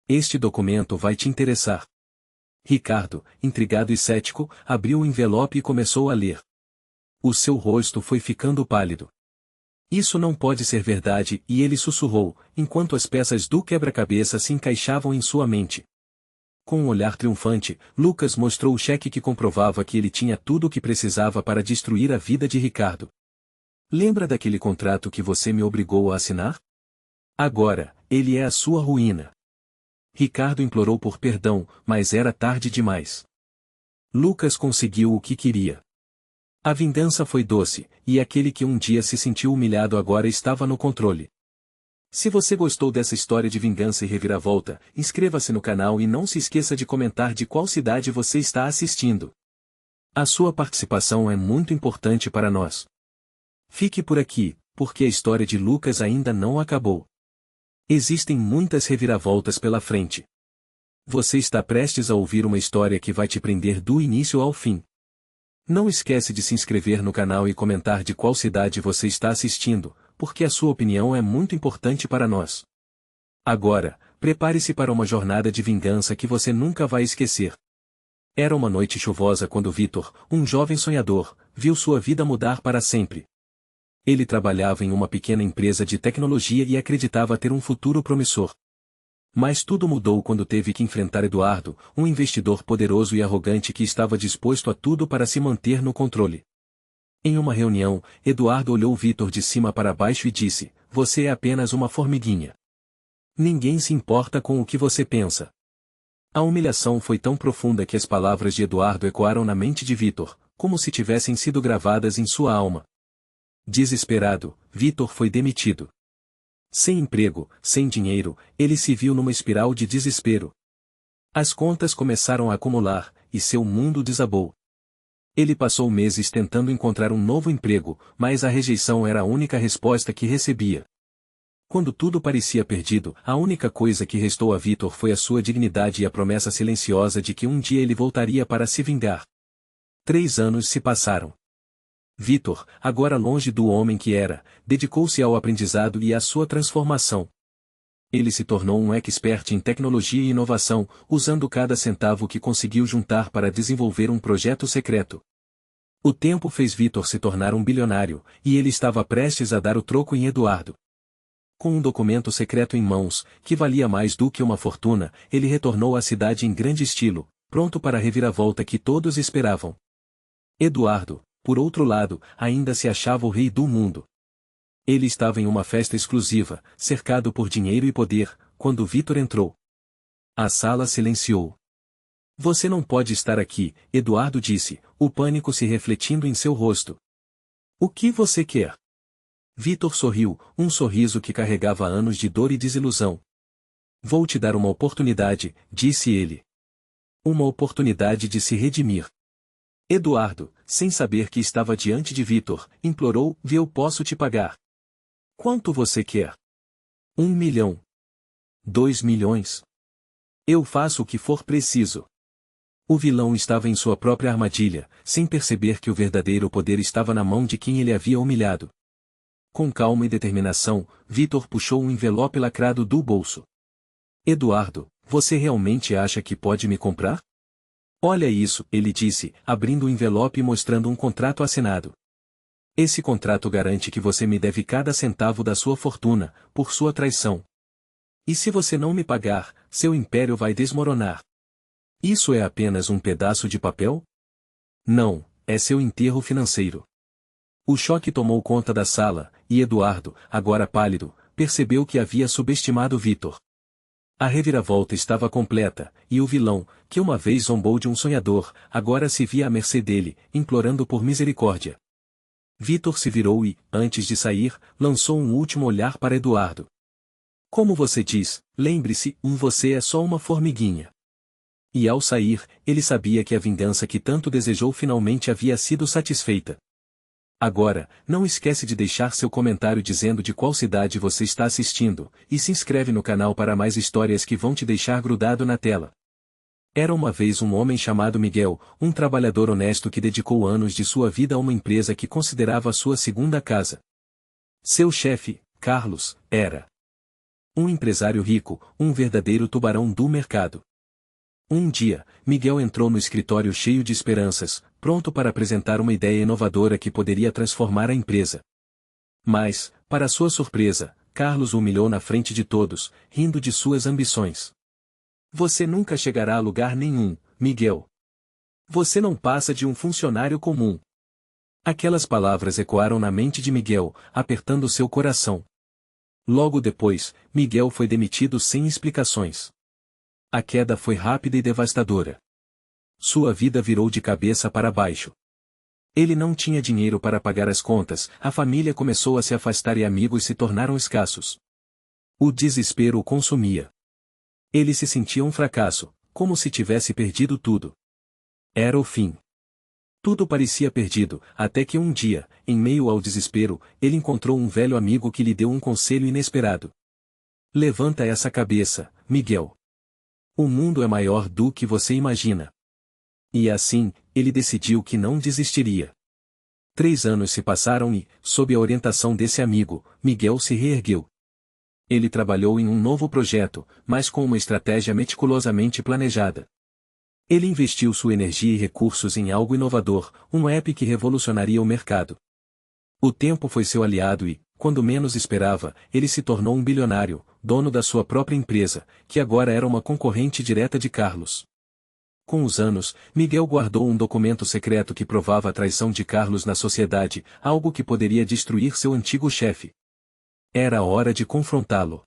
"Este documento vai te interessar." Ricardo, intrigado e cético, abriu o envelope e começou a ler. O seu rosto foi ficando pálido. "Isso não pode ser verdade", e ele sussurrou, enquanto as peças do quebra-cabeça se encaixavam em sua mente. Com um olhar triunfante, Lucas mostrou o cheque que comprovava que ele tinha tudo o que precisava para destruir a vida de Ricardo. "Lembra daquele contrato que você me obrigou a assinar? Agora, ele é a sua ruína." Ricardo implorou por perdão, mas era tarde demais. Lucas conseguiu o que queria. A vingança foi doce, e aquele que um dia se sentiu humilhado agora estava no controle. Se você gostou dessa história de vingança e reviravolta, inscreva-se no canal e não se esqueça de comentar de qual cidade você está assistindo. A sua participação é muito importante para nós. Fique por aqui, porque a história de Lucas ainda não acabou. Existem muitas reviravoltas pela frente. Você está prestes a ouvir uma história que vai te prender do início ao fim. Não esquece de se inscrever no canal e comentar de qual cidade você está assistindo, porque a sua opinião é muito importante para nós. Agora, prepare-se para uma jornada de vingança que você nunca vai esquecer. Era uma noite chuvosa quando Vitor, um jovem sonhador, viu sua vida mudar para sempre. Ele trabalhava em uma pequena empresa de tecnologia e acreditava ter um futuro promissor. Mas tudo mudou quando teve que enfrentar Eduardo, um investidor poderoso e arrogante que estava disposto a tudo para se manter no controle. Em uma reunião, Eduardo olhou Vitor de cima para baixo e disse: "Você é apenas uma formiguinha. Ninguém se importa com o que você pensa." A humilhação foi tão profunda que as palavras de Eduardo ecoaram na mente de Vitor, como se tivessem sido gravadas em sua alma. Desesperado, Vitor foi demitido. Sem emprego, sem dinheiro, ele se viu numa espiral de desespero. As contas começaram a acumular, e seu mundo desabou. Ele passou meses tentando encontrar um novo emprego, mas a rejeição era a única resposta que recebia. Quando tudo parecia perdido, a única coisa que restou a Vitor foi a sua dignidade e a promessa silenciosa de que um dia ele voltaria para se vingar. 3 anos se passaram. Vitor, agora longe do homem que era, dedicou-se ao aprendizado e à sua transformação. Ele se tornou um expert em tecnologia e inovação, usando cada centavo que conseguiu juntar para desenvolver um projeto secreto. O tempo fez Vitor se tornar um bilionário, e ele estava prestes a dar o troco em Eduardo. Com um documento secreto em mãos, que valia mais do que uma fortuna, ele retornou à cidade em grande estilo, pronto para a reviravolta que todos esperavam. Eduardo, por outro lado, ainda se achava o rei do mundo. Ele estava em uma festa exclusiva, cercado por dinheiro e poder, quando Vitor entrou. A sala silenciou. "Você não pode estar aqui", Eduardo disse, o pânico se refletindo em seu rosto. "O que você quer?" Vitor sorriu, um sorriso que carregava anos de dor e desilusão. "Vou te dar uma oportunidade", disse ele. Uma oportunidade de se redimir. Eduardo, sem saber que estava diante de Vitor, implorou: "Eu posso te pagar. Quanto você quer? 1 milhão? 2 milhões? Eu faço o que for preciso." O vilão estava em sua própria armadilha, sem perceber que o verdadeiro poder estava na mão de quem ele havia humilhado. Com calma e determinação, Vitor puxou um envelope lacrado do bolso. "Eduardo, você realmente acha que pode me comprar?" "Olha isso", ele disse, abrindo o envelope e mostrando um contrato assinado. "Esse contrato garante que você me deve cada centavo da sua fortuna, por sua traição. E se você não me pagar, seu império vai desmoronar." "Isso é apenas um pedaço de papel?" "Não, é seu enterro financeiro." O choque tomou conta da sala, e Eduardo, agora pálido, percebeu que havia subestimado Vitor. A reviravolta estava completa, e o vilão, que uma vez zombou de um sonhador, agora se via à mercê dele, implorando por misericórdia. Vitor se virou e, antes de sair, lançou um último olhar para Eduardo. "Como você diz, lembre-se, você é só uma formiguinha." E ao sair, ele sabia que a vingança que tanto desejou finalmente havia sido satisfeita. Agora, não esquece de deixar seu comentário dizendo de qual cidade você está assistindo, e se inscreve no canal para mais histórias que vão te deixar grudado na tela. Era uma vez um homem chamado Miguel, um trabalhador honesto que dedicou anos de sua vida a uma empresa que considerava sua segunda casa. Seu chefe, Carlos, era um empresário rico, um verdadeiro tubarão do mercado. Um dia, Miguel entrou no escritório cheio de esperanças, pronto para apresentar uma ideia inovadora que poderia transformar a empresa. Mas, para sua surpresa, Carlos o humilhou na frente de todos, rindo de suas ambições. "Você nunca chegará a lugar nenhum, Miguel. Você não passa de um funcionário comum." Aquelas palavras ecoaram na mente de Miguel, apertando seu coração. Logo depois, Miguel foi demitido sem explicações. A queda foi rápida e devastadora. Sua vida virou de cabeça para baixo. Ele não tinha dinheiro para pagar as contas, a família começou a se afastar e amigos se tornaram escassos. O desespero o consumia. Ele se sentia um fracasso, como se tivesse perdido tudo. Era o fim. Tudo parecia perdido, até que um dia, em meio ao desespero, ele encontrou um velho amigo que lhe deu um conselho inesperado. Levanta essa cabeça, Miguel. O mundo é maior do que você imagina. E assim, ele decidiu que não desistiria. 3 anos se passaram e, sob a orientação desse amigo, Miguel se reergueu. Ele trabalhou em um novo projeto, mas com uma estratégia meticulosamente planejada. Ele investiu sua energia e recursos em algo inovador, um app que revolucionaria o mercado. O tempo foi seu aliado e, quando menos esperava, ele se tornou um bilionário, dono da sua própria empresa, que agora era uma concorrente direta de Carlos. Com os anos, Miguel guardou um documento secreto que provava a traição de Carlos na sociedade, algo que poderia destruir seu antigo chefe. Era hora de confrontá-lo.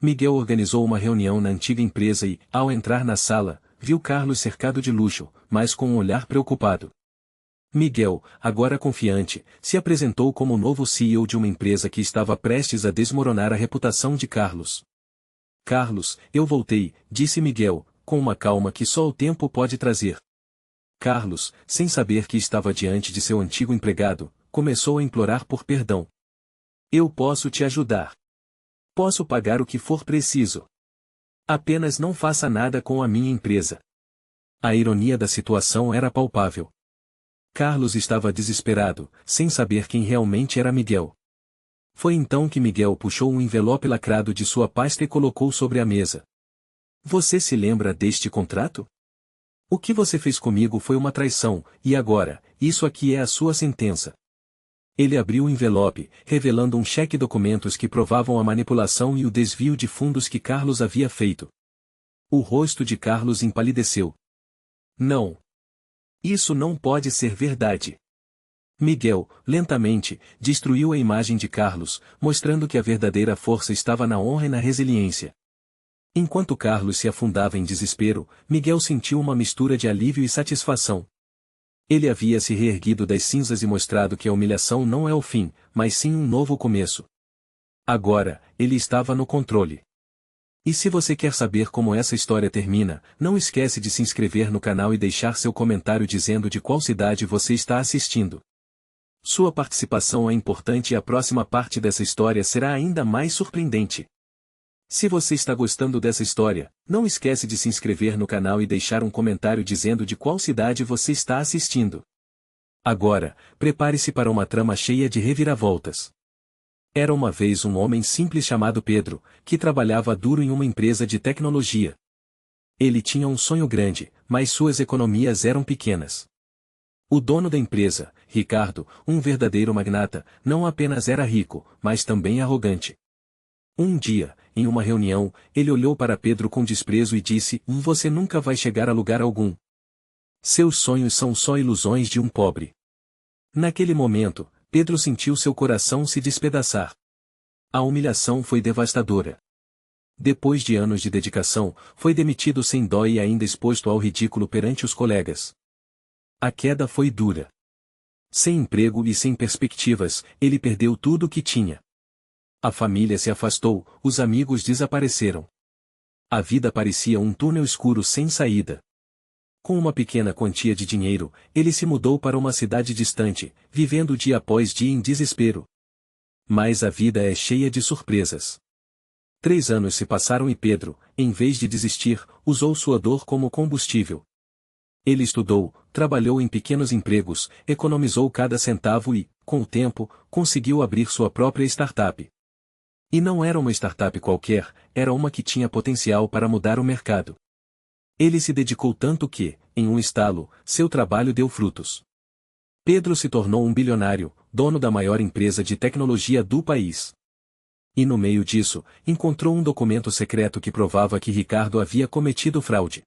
Miguel organizou uma reunião na antiga empresa e, ao entrar na sala, viu Carlos cercado de luxo, mas com um olhar preocupado. Miguel, agora confiante, se apresentou como o novo CEO de uma empresa que estava prestes a desmoronar a reputação de Carlos. Carlos, eu voltei, disse Miguel, com uma calma que só o tempo pode trazer. Carlos, sem saber que estava diante de seu antigo empregado, começou a implorar por perdão. Eu posso te ajudar. Posso pagar o que for preciso. Apenas não faça nada com a minha empresa. A ironia da situação era palpável. Carlos estava desesperado, sem saber quem realmente era Miguel. Foi então que Miguel puxou um envelope lacrado de sua pasta e colocou sobre a mesa. Você se lembra deste contrato? O que você fez comigo foi uma traição, e agora, isso aqui é a sua sentença. Ele abriu o envelope, revelando um cheque-documentos que provavam a manipulação e o desvio de fundos que Carlos havia feito. O rosto de Carlos empalideceu. Não. Isso não pode ser verdade. Miguel, lentamente, destruiu a imagem de Carlos, mostrando que a verdadeira força estava na honra e na resiliência. Enquanto Carlos se afundava em desespero, Miguel sentiu uma mistura de alívio e satisfação. Ele havia se reerguido das cinzas e mostrado que a humilhação não é o fim, mas sim um novo começo. Agora, ele estava no controle. E se você quer saber como essa história termina, não esquece de se inscrever no canal e deixar seu comentário dizendo de qual cidade você está assistindo. Sua participação é importante e a próxima parte dessa história será ainda mais surpreendente. Se você está gostando dessa história, não esquece de se inscrever no canal e deixar um comentário dizendo de qual cidade você está assistindo. Agora, prepare-se para uma trama cheia de reviravoltas. Era uma vez um homem simples chamado Pedro, que trabalhava duro em uma empresa de tecnologia. Ele tinha um sonho grande, mas suas economias eram pequenas. O dono da empresa, Ricardo, um verdadeiro magnata, não apenas era rico, mas também arrogante. Um dia, em uma reunião, ele olhou para Pedro com desprezo e disse: Você nunca vai chegar a lugar algum. Seus sonhos são só ilusões de um pobre. Naquele momento, Pedro sentiu seu coração se despedaçar. A humilhação foi devastadora. Depois de anos de dedicação, foi demitido sem dó e ainda exposto ao ridículo perante os colegas. A queda foi dura. Sem emprego e sem perspectivas, ele perdeu tudo o que tinha. A família se afastou, os amigos desapareceram. A vida parecia um túnel escuro sem saída. Com uma pequena quantia de dinheiro, ele se mudou para uma cidade distante, vivendo dia após dia em desespero. Mas a vida é cheia de surpresas. 3 anos se passaram e Pedro, em vez de desistir, usou sua dor como combustível. Ele estudou, trabalhou em pequenos empregos, economizou cada centavo e, com o tempo, conseguiu abrir sua própria startup. E não era uma startup qualquer, era uma que tinha potencial para mudar o mercado. Ele se dedicou tanto que, em um estalo, seu trabalho deu frutos. Pedro se tornou um bilionário, dono da maior empresa de tecnologia do país. E no meio disso, encontrou um documento secreto que provava que Ricardo havia cometido fraude.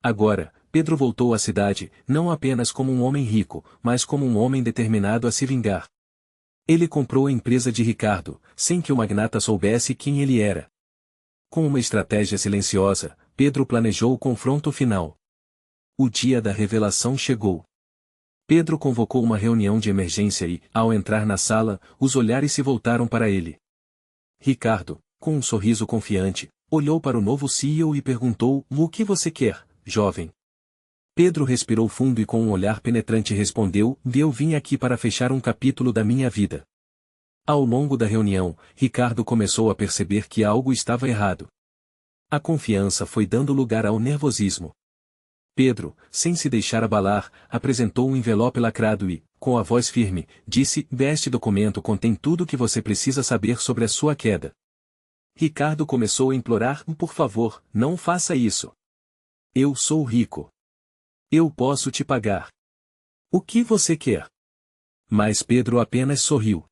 Agora, Pedro voltou à cidade, não apenas como um homem rico, mas como um homem determinado a se vingar. Ele comprou a empresa de Ricardo, sem que o magnata soubesse quem ele era. Com uma estratégia silenciosa, Pedro planejou o confronto final. O dia da revelação chegou. Pedro convocou uma reunião de emergência e, ao entrar na sala, os olhares se voltaram para ele. Ricardo, com um sorriso confiante, olhou para o novo CEO e perguntou: O que você quer, jovem? Pedro respirou fundo e com um olhar penetrante respondeu: Eu vim aqui para fechar um capítulo da minha vida. Ao longo da reunião, Ricardo começou a perceber que algo estava errado. A confiança foi dando lugar ao nervosismo. Pedro, sem se deixar abalar, apresentou um envelope lacrado e, com a voz firme, disse: "Este documento contém tudo o que você precisa saber sobre a sua queda." Ricardo começou a implorar: "Por favor, não faça isso. Eu sou rico. Eu posso te pagar. O que você quer?" Mas Pedro apenas sorriu.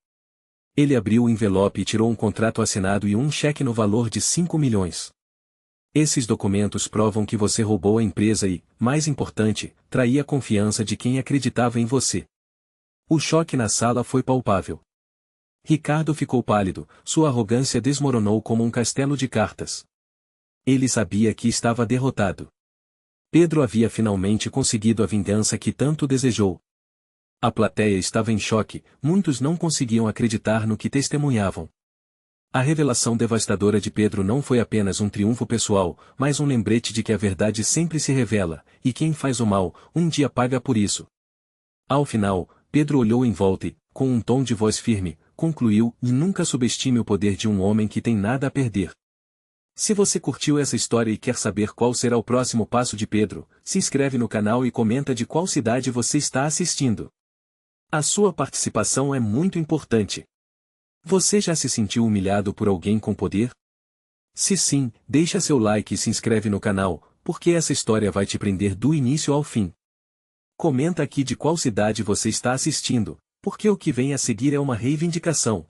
Ele abriu o envelope e tirou um contrato assinado e um cheque no valor de 5 milhões. "Esses documentos provam que você roubou a empresa e, mais importante, traiu a confiança de quem acreditava em você." O choque na sala foi palpável. Ricardo ficou pálido, sua arrogância desmoronou como um castelo de cartas. Ele sabia que estava derrotado. Pedro havia finalmente conseguido a vingança que tanto desejou. A plateia estava em choque, muitos não conseguiam acreditar no que testemunhavam. A revelação devastadora de Pedro não foi apenas um triunfo pessoal, mas um lembrete de que a verdade sempre se revela, e quem faz o mal, um dia paga por isso. Ao final, Pedro olhou em volta e, com um tom de voz firme, concluiu: "E nunca subestime o poder de um homem que tem nada a perder." Se você curtiu essa história e quer saber qual será o próximo passo de Pedro, se inscreve no canal e comenta de qual cidade você está assistindo. A sua participação é muito importante. Você já se sentiu humilhado por alguém com poder? Se sim, deixa seu like e se inscreve no canal, porque essa história vai te prender do início ao fim. Comenta aqui de qual cidade você está assistindo, porque o que vem a seguir é uma reivindicação.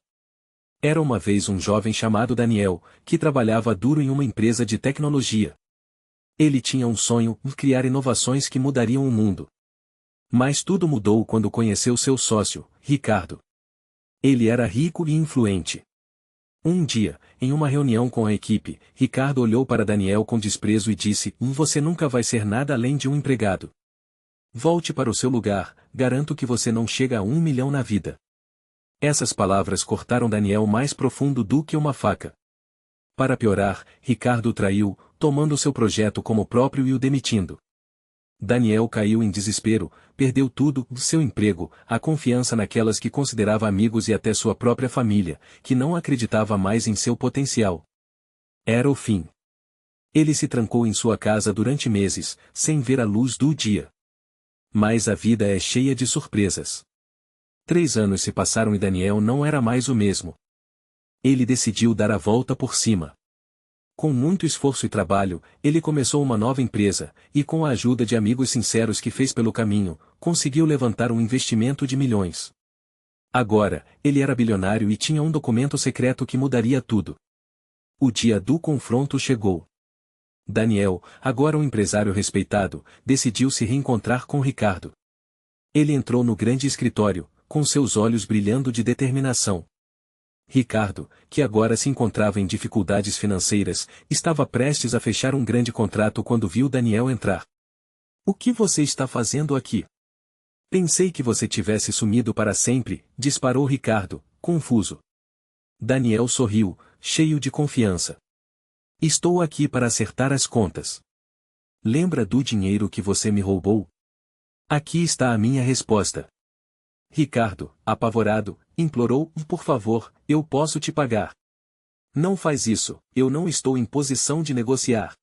Era uma vez um jovem chamado Daniel, que trabalhava duro em uma empresa de tecnologia. Ele tinha um sonho: criar inovações que mudariam o mundo. Mas tudo mudou quando conheceu seu sócio, Ricardo. Ele era rico e influente. Um dia, em uma reunião com a equipe, Ricardo olhou para Daniel com desprezo e disse: "Você nunca vai ser nada além de um empregado. Volte para o seu lugar, garanto que você não chega a 1 milhão na vida." Essas palavras cortaram Daniel mais profundo do que uma faca. Para piorar, Ricardo o traiu, tomando seu projeto como próprio e o demitindo. Daniel caiu em desespero, perdeu tudo: seu emprego, a confiança naquelas que considerava amigos e até sua própria família, que não acreditava mais em seu potencial. Era o fim. Ele se trancou em sua casa durante meses, sem ver a luz do dia. Mas a vida é cheia de surpresas. 3 anos se passaram e Daniel não era mais o mesmo. Ele decidiu dar a volta por cima. Com muito esforço e trabalho, ele começou uma nova empresa, e com a ajuda de amigos sinceros que fez pelo caminho, conseguiu levantar um investimento de milhões. Agora, ele era bilionário e tinha um documento secreto que mudaria tudo. O dia do confronto chegou. Daniel, agora um empresário respeitado, decidiu se reencontrar com Ricardo. Ele entrou no grande escritório, com seus olhos brilhando de determinação. Ricardo, que agora se encontrava em dificuldades financeiras, estava prestes a fechar um grande contrato quando viu Daniel entrar. "O que você está fazendo aqui?" "Pensei que você tivesse sumido para sempre", disparou Ricardo, confuso. Daniel sorriu, cheio de confiança. "Estou aqui para acertar as contas. Lembra do dinheiro que você me roubou? Aqui está a minha resposta." Ricardo, apavorado, implorou: "Por favor, eu posso te pagar." "Não faz isso, eu não estou em posição de negociar."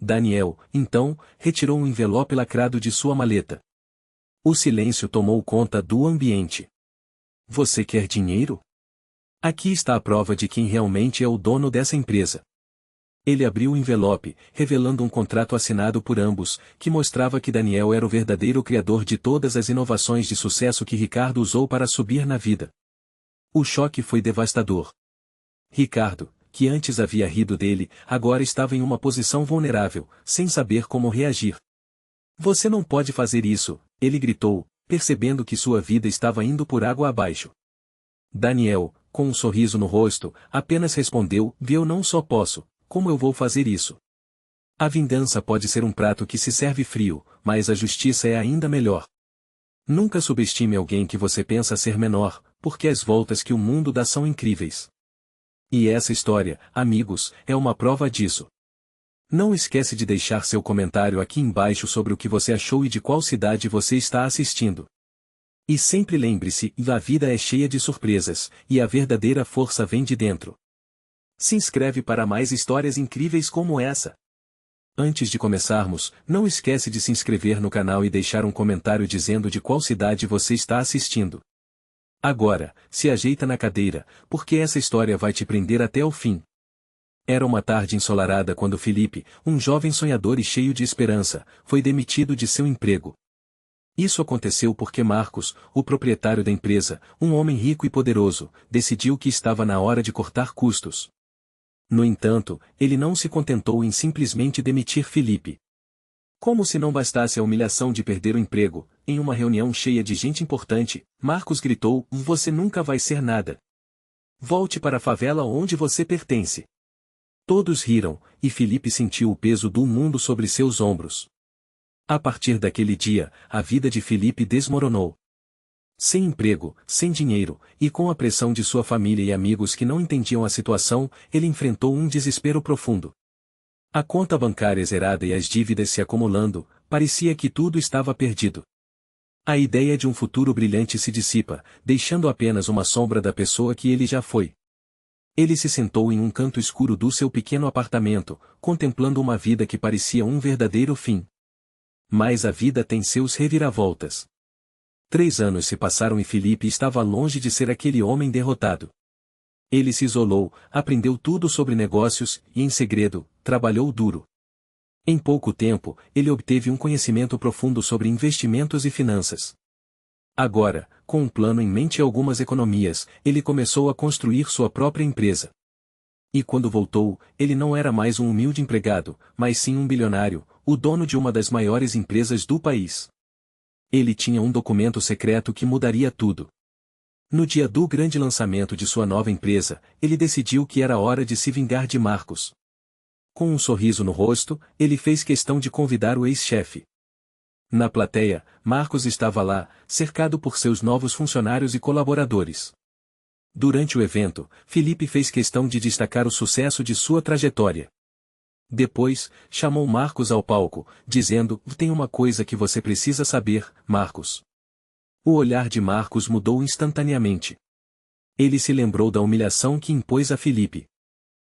Daniel, então, retirou um envelope lacrado de sua maleta. O silêncio tomou conta do ambiente. "Você quer dinheiro? Aqui está a prova de quem realmente é o dono dessa empresa." Ele abriu o envelope, revelando um contrato assinado por ambos, que mostrava que Daniel era o verdadeiro criador de todas as inovações de sucesso que Ricardo usou para subir na vida. O choque foi devastador. Ricardo, que antes havia rido dele, agora estava em uma posição vulnerável, sem saber como reagir. "Você não pode fazer isso", ele gritou, percebendo que sua vida estava indo por água abaixo. Daniel, com um sorriso no rosto, apenas respondeu: "Eu não só posso, como eu vou fazer isso?" A vingança pode ser um prato que se serve frio, mas a justiça é ainda melhor. Nunca subestime alguém que você pensa ser menor, porque as voltas que o mundo dá são incríveis. E essa história, amigos, é uma prova disso. Não esquece de deixar seu comentário aqui embaixo sobre o que você achou e de qual cidade você está assistindo. E sempre lembre-se, a vida é cheia de surpresas, e a verdadeira força vem de dentro. Se inscreve para mais histórias incríveis como essa. Antes de começarmos, não esquece de se inscrever no canal e deixar um comentário dizendo de qual cidade você está assistindo. Agora, se ajeita na cadeira, porque essa história vai te prender até o fim. Era uma tarde ensolarada quando Felipe, um jovem sonhador e cheio de esperança, foi demitido de seu emprego. Isso aconteceu porque Marcos, o proprietário da empresa, um homem rico e poderoso, decidiu que estava na hora de cortar custos. No entanto, ele não se contentou em simplesmente demitir Felipe. Como se não bastasse a humilhação de perder o emprego, em uma reunião cheia de gente importante, Marcos gritou: "Você nunca vai ser nada. Volte para a favela onde você pertence." Todos riram, e Felipe sentiu o peso do mundo sobre seus ombros. A partir daquele dia, a vida de Felipe desmoronou. Sem emprego, sem dinheiro, e com a pressão de sua família e amigos que não entendiam a situação, ele enfrentou um desespero profundo. A conta bancária zerada e as dívidas se acumulando, parecia que tudo estava perdido. A ideia de um futuro brilhante se dissipa, deixando apenas uma sombra da pessoa que ele já foi. Ele se sentou em um canto escuro do seu pequeno apartamento, contemplando uma vida que parecia um verdadeiro fim. Mas a vida tem seus reviravoltas. 3 anos se passaram e Felipe estava longe de ser aquele homem derrotado. Ele se isolou, aprendeu tudo sobre negócios e, em segredo, trabalhou duro. Em pouco tempo, ele obteve um conhecimento profundo sobre investimentos e finanças. Agora, com um plano em mente e algumas economias, ele começou a construir sua própria empresa. E quando voltou, ele não era mais um humilde empregado, mas sim um bilionário, o dono de uma das maiores empresas do país. Ele tinha um documento secreto que mudaria tudo. No dia do grande lançamento de sua nova empresa, ele decidiu que era hora de se vingar de Marcos. Com um sorriso no rosto, ele fez questão de convidar o ex-chefe. Na plateia, Marcos estava lá, cercado por seus novos funcionários e colaboradores. Durante o evento, Felipe fez questão de destacar o sucesso de sua trajetória. Depois, chamou Marcos ao palco, dizendo: "Tem uma coisa que você precisa saber, Marcos." O olhar de Marcos mudou instantaneamente. Ele se lembrou da humilhação que impôs a Felipe.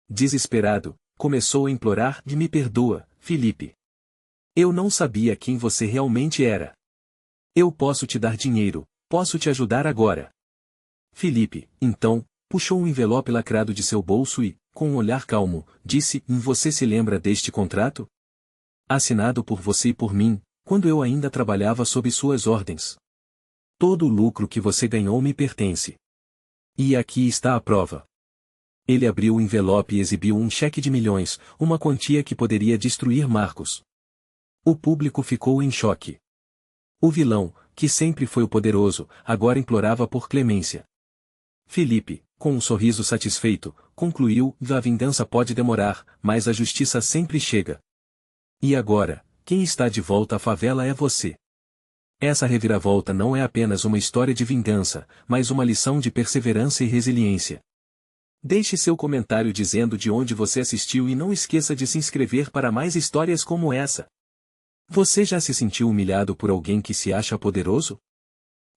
Desesperado, começou a implorar: "Me perdoa, Felipe. Eu não sabia quem você realmente era. Eu posso te dar dinheiro, posso te ajudar agora." Felipe, então, puxou um envelope lacrado de seu bolso e, com um olhar calmo, disse: "Você se lembra deste contrato? Assinado por você e por mim, quando eu ainda trabalhava sob suas ordens. Todo o lucro que você ganhou me pertence. E aqui está a prova." Ele abriu o envelope e exibiu um cheque de milhões, uma quantia que poderia destruir Marcos. O público ficou em choque. O vilão, que sempre foi o poderoso, agora implorava por clemência. Felipe, com um sorriso satisfeito, concluiu: "A vingança pode demorar, mas a justiça sempre chega. E agora, quem está de volta à favela é você." Essa reviravolta não é apenas uma história de vingança, mas uma lição de perseverança e resiliência. Deixe seu comentário dizendo de onde você assistiu e não esqueça de se inscrever para mais histórias como essa. Você já se sentiu humilhado por alguém que se acha poderoso?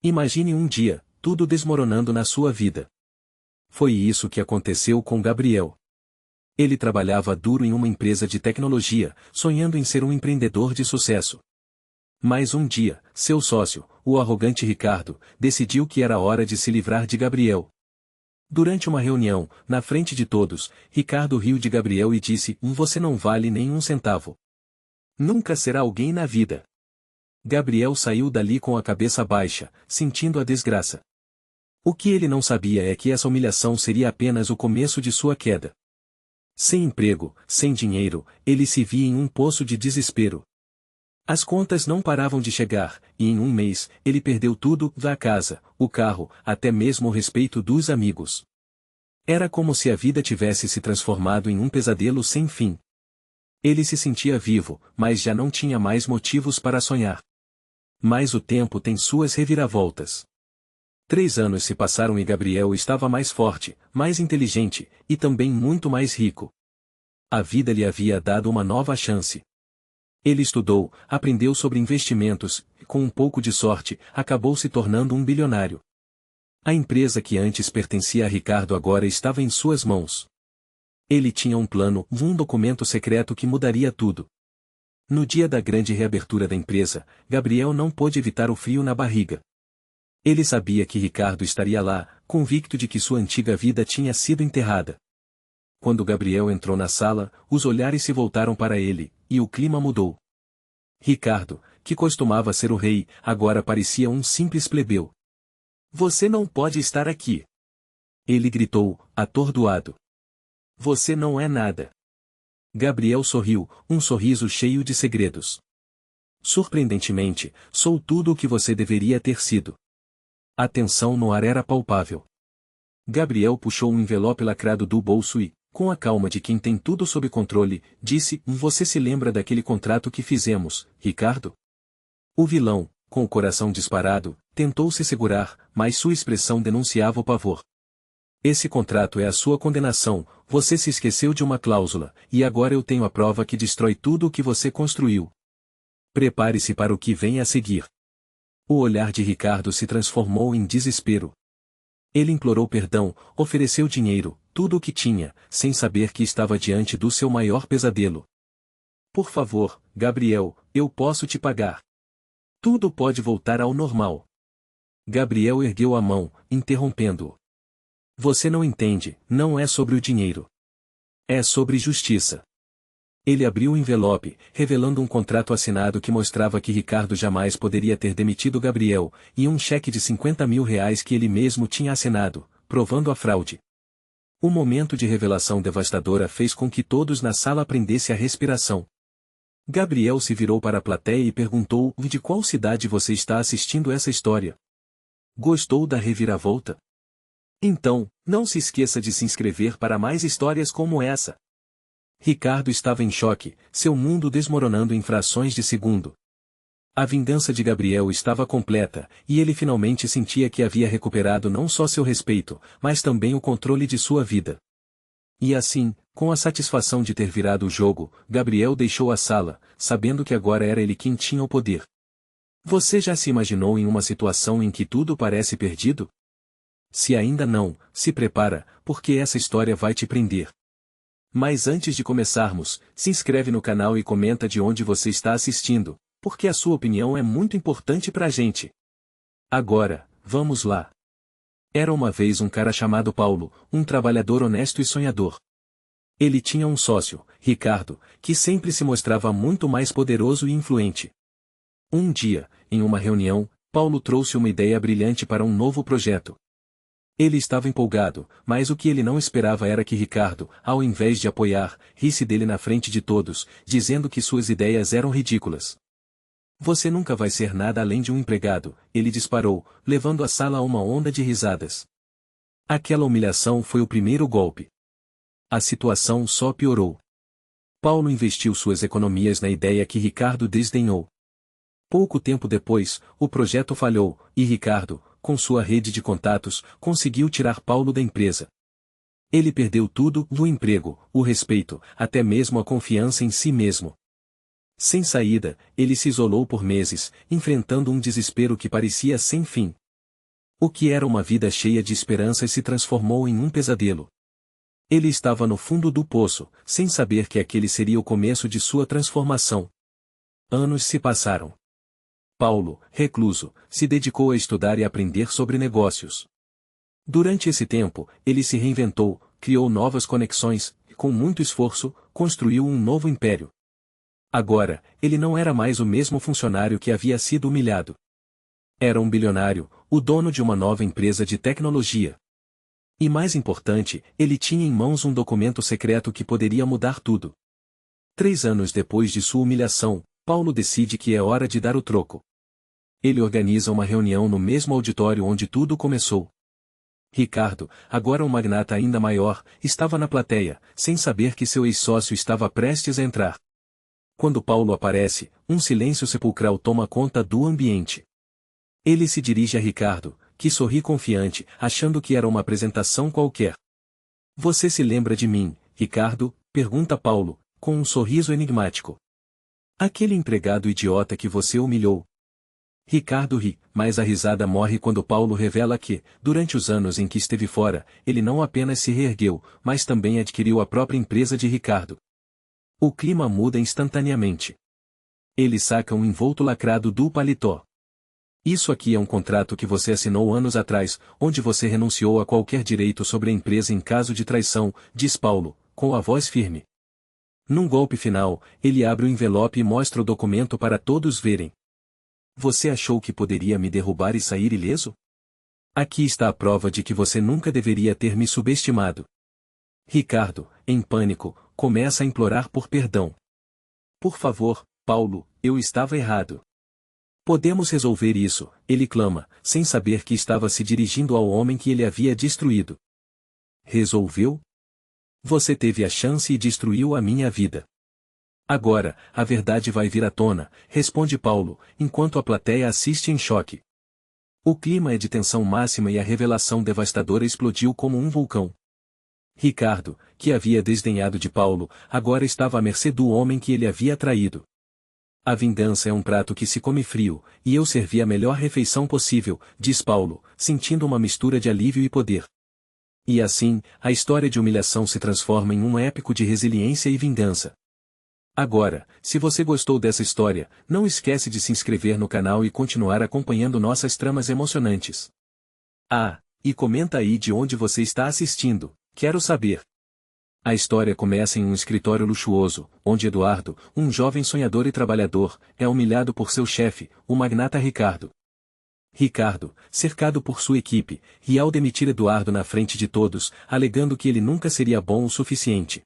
Imagine um dia, tudo desmoronando na sua vida. Foi isso que aconteceu com Gabriel. Ele trabalhava duro em uma empresa de tecnologia, sonhando em ser um empreendedor de sucesso. Mas um dia, seu sócio, o arrogante Ricardo, decidiu que era hora de se livrar de Gabriel. Durante uma reunião, na frente de todos, Ricardo riu de Gabriel e disse: "Você não vale nem um centavo. Nunca será alguém na vida." Gabriel saiu dali com a cabeça baixa, sentindo a desgraça. O que ele não sabia é que essa humilhação seria apenas o começo de sua queda. Sem emprego, sem dinheiro, ele se via em um poço de desespero. As contas não paravam de chegar, e em um mês, ele perdeu tudo: a casa, o carro, até mesmo o respeito dos amigos. Era como se a vida tivesse se transformado em um pesadelo sem fim. Ele se sentia vivo, mas já não tinha mais motivos para sonhar. Mas o tempo tem suas reviravoltas. 3 anos se passaram e Gabriel estava mais forte, mais inteligente, e também muito mais rico. A vida lhe havia dado uma nova chance. Ele estudou, aprendeu sobre investimentos, e com um pouco de sorte, acabou se tornando um bilionário. A empresa que antes pertencia a Ricardo agora estava em suas mãos. Ele tinha um plano, um documento secreto que mudaria tudo. No dia da grande reabertura da empresa, Gabriel não pôde evitar o frio na barriga. Ele sabia que Ricardo estaria lá, convicto de que sua antiga vida tinha sido enterrada. Quando Gabriel entrou na sala, os olhares se voltaram para ele, e o clima mudou. Ricardo, que costumava ser o rei, agora parecia um simples plebeu. "Você não pode estar aqui!" Ele gritou, atordoado. "Você não é nada." Gabriel sorriu, um sorriso cheio de segredos. "Surpreendentemente, sou tudo o que você deveria ter sido." A tensão no ar era palpável. Gabriel puxou um envelope lacrado do bolso e, com a calma de quem tem tudo sob controle, disse: "Você se lembra daquele contrato que fizemos, Ricardo?" O vilão, com o coração disparado, tentou se segurar, mas sua expressão denunciava o pavor. "Esse contrato é a sua condenação, você se esqueceu de uma cláusula, e agora eu tenho a prova que destrói tudo o que você construiu. Prepare-se para o que vem a seguir." O olhar de Ricardo se transformou em desespero. Ele implorou perdão, ofereceu dinheiro, tudo o que tinha, sem saber que estava diante do seu maior pesadelo. "Por favor, Gabriel, eu posso te pagar. Tudo pode voltar ao normal." Gabriel ergueu a mão, interrompendo-o. "Você não entende, não é sobre o dinheiro. É sobre justiça." Ele abriu o envelope, revelando um contrato assinado que mostrava que Ricardo jamais poderia ter demitido Gabriel, e um cheque de R$ 50.000 que ele mesmo tinha assinado, provando a fraude. O momento de revelação devastadora fez com que todos na sala prendessem a respiração. Gabriel se virou para a plateia e perguntou: "De qual cidade você está assistindo essa história? Gostou da reviravolta? Então, não se esqueça de se inscrever para mais histórias como essa." Ricardo estava em choque, seu mundo desmoronando em frações de segundo. A vingança de Gabriel estava completa, e ele finalmente sentia que havia recuperado não só seu respeito, mas também o controle de sua vida. E assim, com a satisfação de ter virado o jogo, Gabriel deixou a sala, sabendo que agora era ele quem tinha o poder. Você já se imaginou em uma situação em que tudo parece perdido? Se ainda não, se prepara, porque essa história vai te prender. Mas antes de começarmos, se inscreve no canal e comenta de onde você está assistindo, porque a sua opinião é muito importante pra gente. Agora, vamos lá. Era uma vez um cara chamado Paulo, um trabalhador honesto e sonhador. Ele tinha um sócio, Ricardo, que sempre se mostrava muito mais poderoso e influente. Um dia, em uma reunião, Paulo trouxe uma ideia brilhante para um novo projeto. Ele estava empolgado, mas o que ele não esperava era que Ricardo, ao invés de apoiar, risse dele na frente de todos, dizendo que suas ideias eram ridículas. "Você nunca vai ser nada além de um empregado", ele disparou, levando a sala a uma onda de risadas. Aquela humilhação foi o primeiro golpe. A situação só piorou. Paulo investiu suas economias na ideia que Ricardo desdenhou. Pouco tempo depois, o projeto falhou, e Ricardo, com sua rede de contatos, conseguiu tirar Paulo da empresa. Ele perdeu tudo: o emprego, o respeito, até mesmo a confiança em si mesmo. Sem saída, ele se isolou por meses, enfrentando um desespero que parecia sem fim. O que era uma vida cheia de esperanças se transformou em um pesadelo. Ele estava no fundo do poço, sem saber que aquele seria o começo de sua transformação. Anos se passaram. Paulo, recluso, se dedicou a estudar e aprender sobre negócios. Durante esse tempo, ele se reinventou, criou novas conexões, e com muito esforço, construiu um novo império. Agora, ele não era mais o mesmo funcionário que havia sido humilhado. Era um bilionário, o dono de uma nova empresa de tecnologia. E mais importante, ele tinha em mãos um documento secreto que poderia mudar tudo. 3 anos depois de sua humilhação, Paulo decide que é hora de dar o troco. Ele organiza uma reunião no mesmo auditório onde tudo começou. Ricardo, agora um magnata ainda maior, estava na plateia, sem saber que seu ex-sócio estava prestes a entrar. Quando Paulo aparece, um silêncio sepulcral toma conta do ambiente. Ele se dirige a Ricardo, que sorri confiante, achando que era uma apresentação qualquer. "Você se lembra de mim, Ricardo?", pergunta Paulo, com um sorriso enigmático. Aquele empregado idiota que você humilhou. Ricardo ri, mas a risada morre quando Paulo revela que, durante os anos em que esteve fora, ele não apenas se reergueu, mas também adquiriu a própria empresa de Ricardo. O clima muda instantaneamente. Ele saca um envolto lacrado do paletó. Isso aqui é um contrato que você assinou anos atrás, onde você renunciou a qualquer direito sobre a empresa em caso de traição, diz Paulo, com a voz firme. Num golpe final, ele abre o envelope e mostra o documento para todos verem. Você achou que poderia me derrubar e sair ileso? Aqui está a prova de que você nunca deveria ter me subestimado. Ricardo, em pânico, começa a implorar por perdão. Por favor, Paulo, eu estava errado. Podemos resolver isso, ele clama, sem saber que estava se dirigindo ao homem que ele havia destruído. Resolveu? Você teve a chance e destruiu a minha vida. Agora, a verdade vai vir à tona, responde Paulo, enquanto a plateia assiste em choque. O clima é de tensão máxima e a revelação devastadora explodiu como um vulcão. Ricardo, que havia desdenhado de Paulo, agora estava à mercê do homem que ele havia traído. A vingança é um prato que se come frio, e eu servi a melhor refeição possível, diz Paulo, sentindo uma mistura de alívio e poder. E assim, a história de humilhação se transforma em um épico de resiliência e vingança. Agora, se você gostou dessa história, não esquece de se inscrever no canal e continuar acompanhando nossas tramas emocionantes. Ah, e comenta aí de onde você está assistindo, quero saber. A história começa em um escritório luxuoso, onde Eduardo, um jovem sonhador e trabalhador, é humilhado por seu chefe, o magnata Ricardo. Ricardo, cercado por sua equipe, ri ao demitir Eduardo na frente de todos, alegando que ele nunca seria bom o suficiente.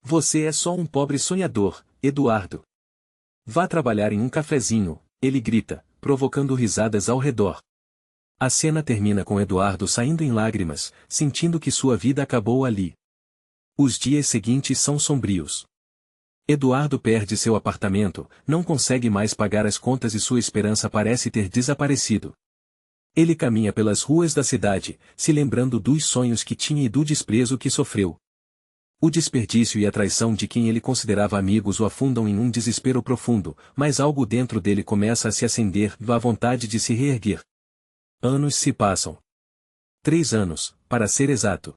Você é só um pobre sonhador, Eduardo. Vá trabalhar em um cafezinho, ele grita, provocando risadas ao redor. A cena termina com Eduardo saindo em lágrimas, sentindo que sua vida acabou ali. Os dias seguintes são sombrios. Eduardo perde seu apartamento, não consegue mais pagar as contas e sua esperança parece ter desaparecido. Ele caminha pelas ruas da cidade, se lembrando dos sonhos que tinha e do desprezo que sofreu. O desperdício e a traição de quem ele considerava amigos o afundam em um desespero profundo, mas algo dentro dele começa a se acender e a vontade de se reerguer. Anos se passam. 3 anos, para ser exato.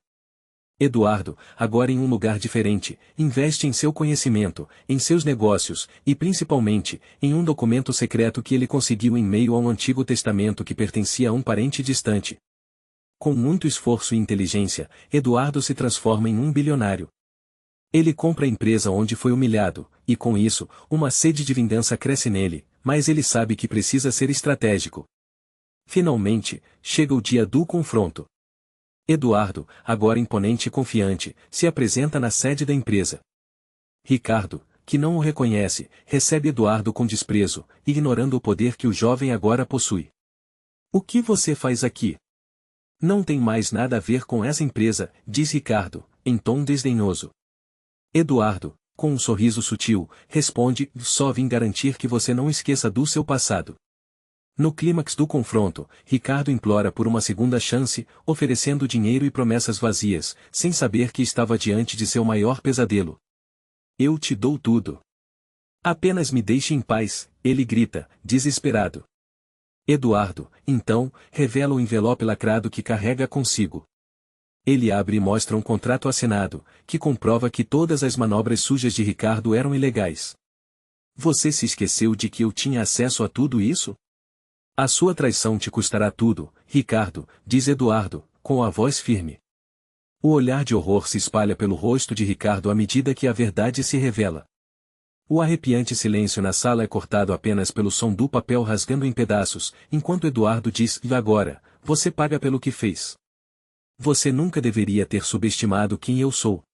Eduardo, agora em um lugar diferente, investe em seu conhecimento, em seus negócios, e principalmente, em um documento secreto que ele conseguiu em meio a um Antigo Testamento que pertencia a um parente distante. Com muito esforço e inteligência, Eduardo se transforma em um bilionário. Ele compra a empresa onde foi humilhado, e com isso, uma sede de vingança cresce nele, mas ele sabe que precisa ser estratégico. Finalmente, chega o dia do confronto. Eduardo, agora imponente e confiante, se apresenta na sede da empresa. Ricardo, que não o reconhece, recebe Eduardo com desprezo, ignorando o poder que o jovem agora possui. O que você faz aqui? Não tem mais nada a ver com essa empresa, diz Ricardo, em tom desdenhoso. Eduardo, com um sorriso sutil, responde, só vim garantir que você não esqueça do seu passado. No clímax do confronto, Ricardo implora por uma segunda chance, oferecendo dinheiro e promessas vazias, sem saber que estava diante de seu maior pesadelo. Eu te dou tudo. Apenas me deixe em paz, ele grita, desesperado. Eduardo, então, revela o envelope lacrado que carrega consigo. Ele abre e mostra um contrato assinado, que comprova que todas as manobras sujas de Ricardo eram ilegais. Você se esqueceu de que eu tinha acesso a tudo isso? A sua traição te custará tudo, Ricardo, diz Eduardo, com a voz firme. O olhar de horror se espalha pelo rosto de Ricardo à medida que a verdade se revela. O arrepiante silêncio na sala é cortado apenas pelo som do papel rasgando em pedaços, enquanto Eduardo diz, e agora, você paga pelo que fez. Você nunca deveria ter subestimado quem eu sou.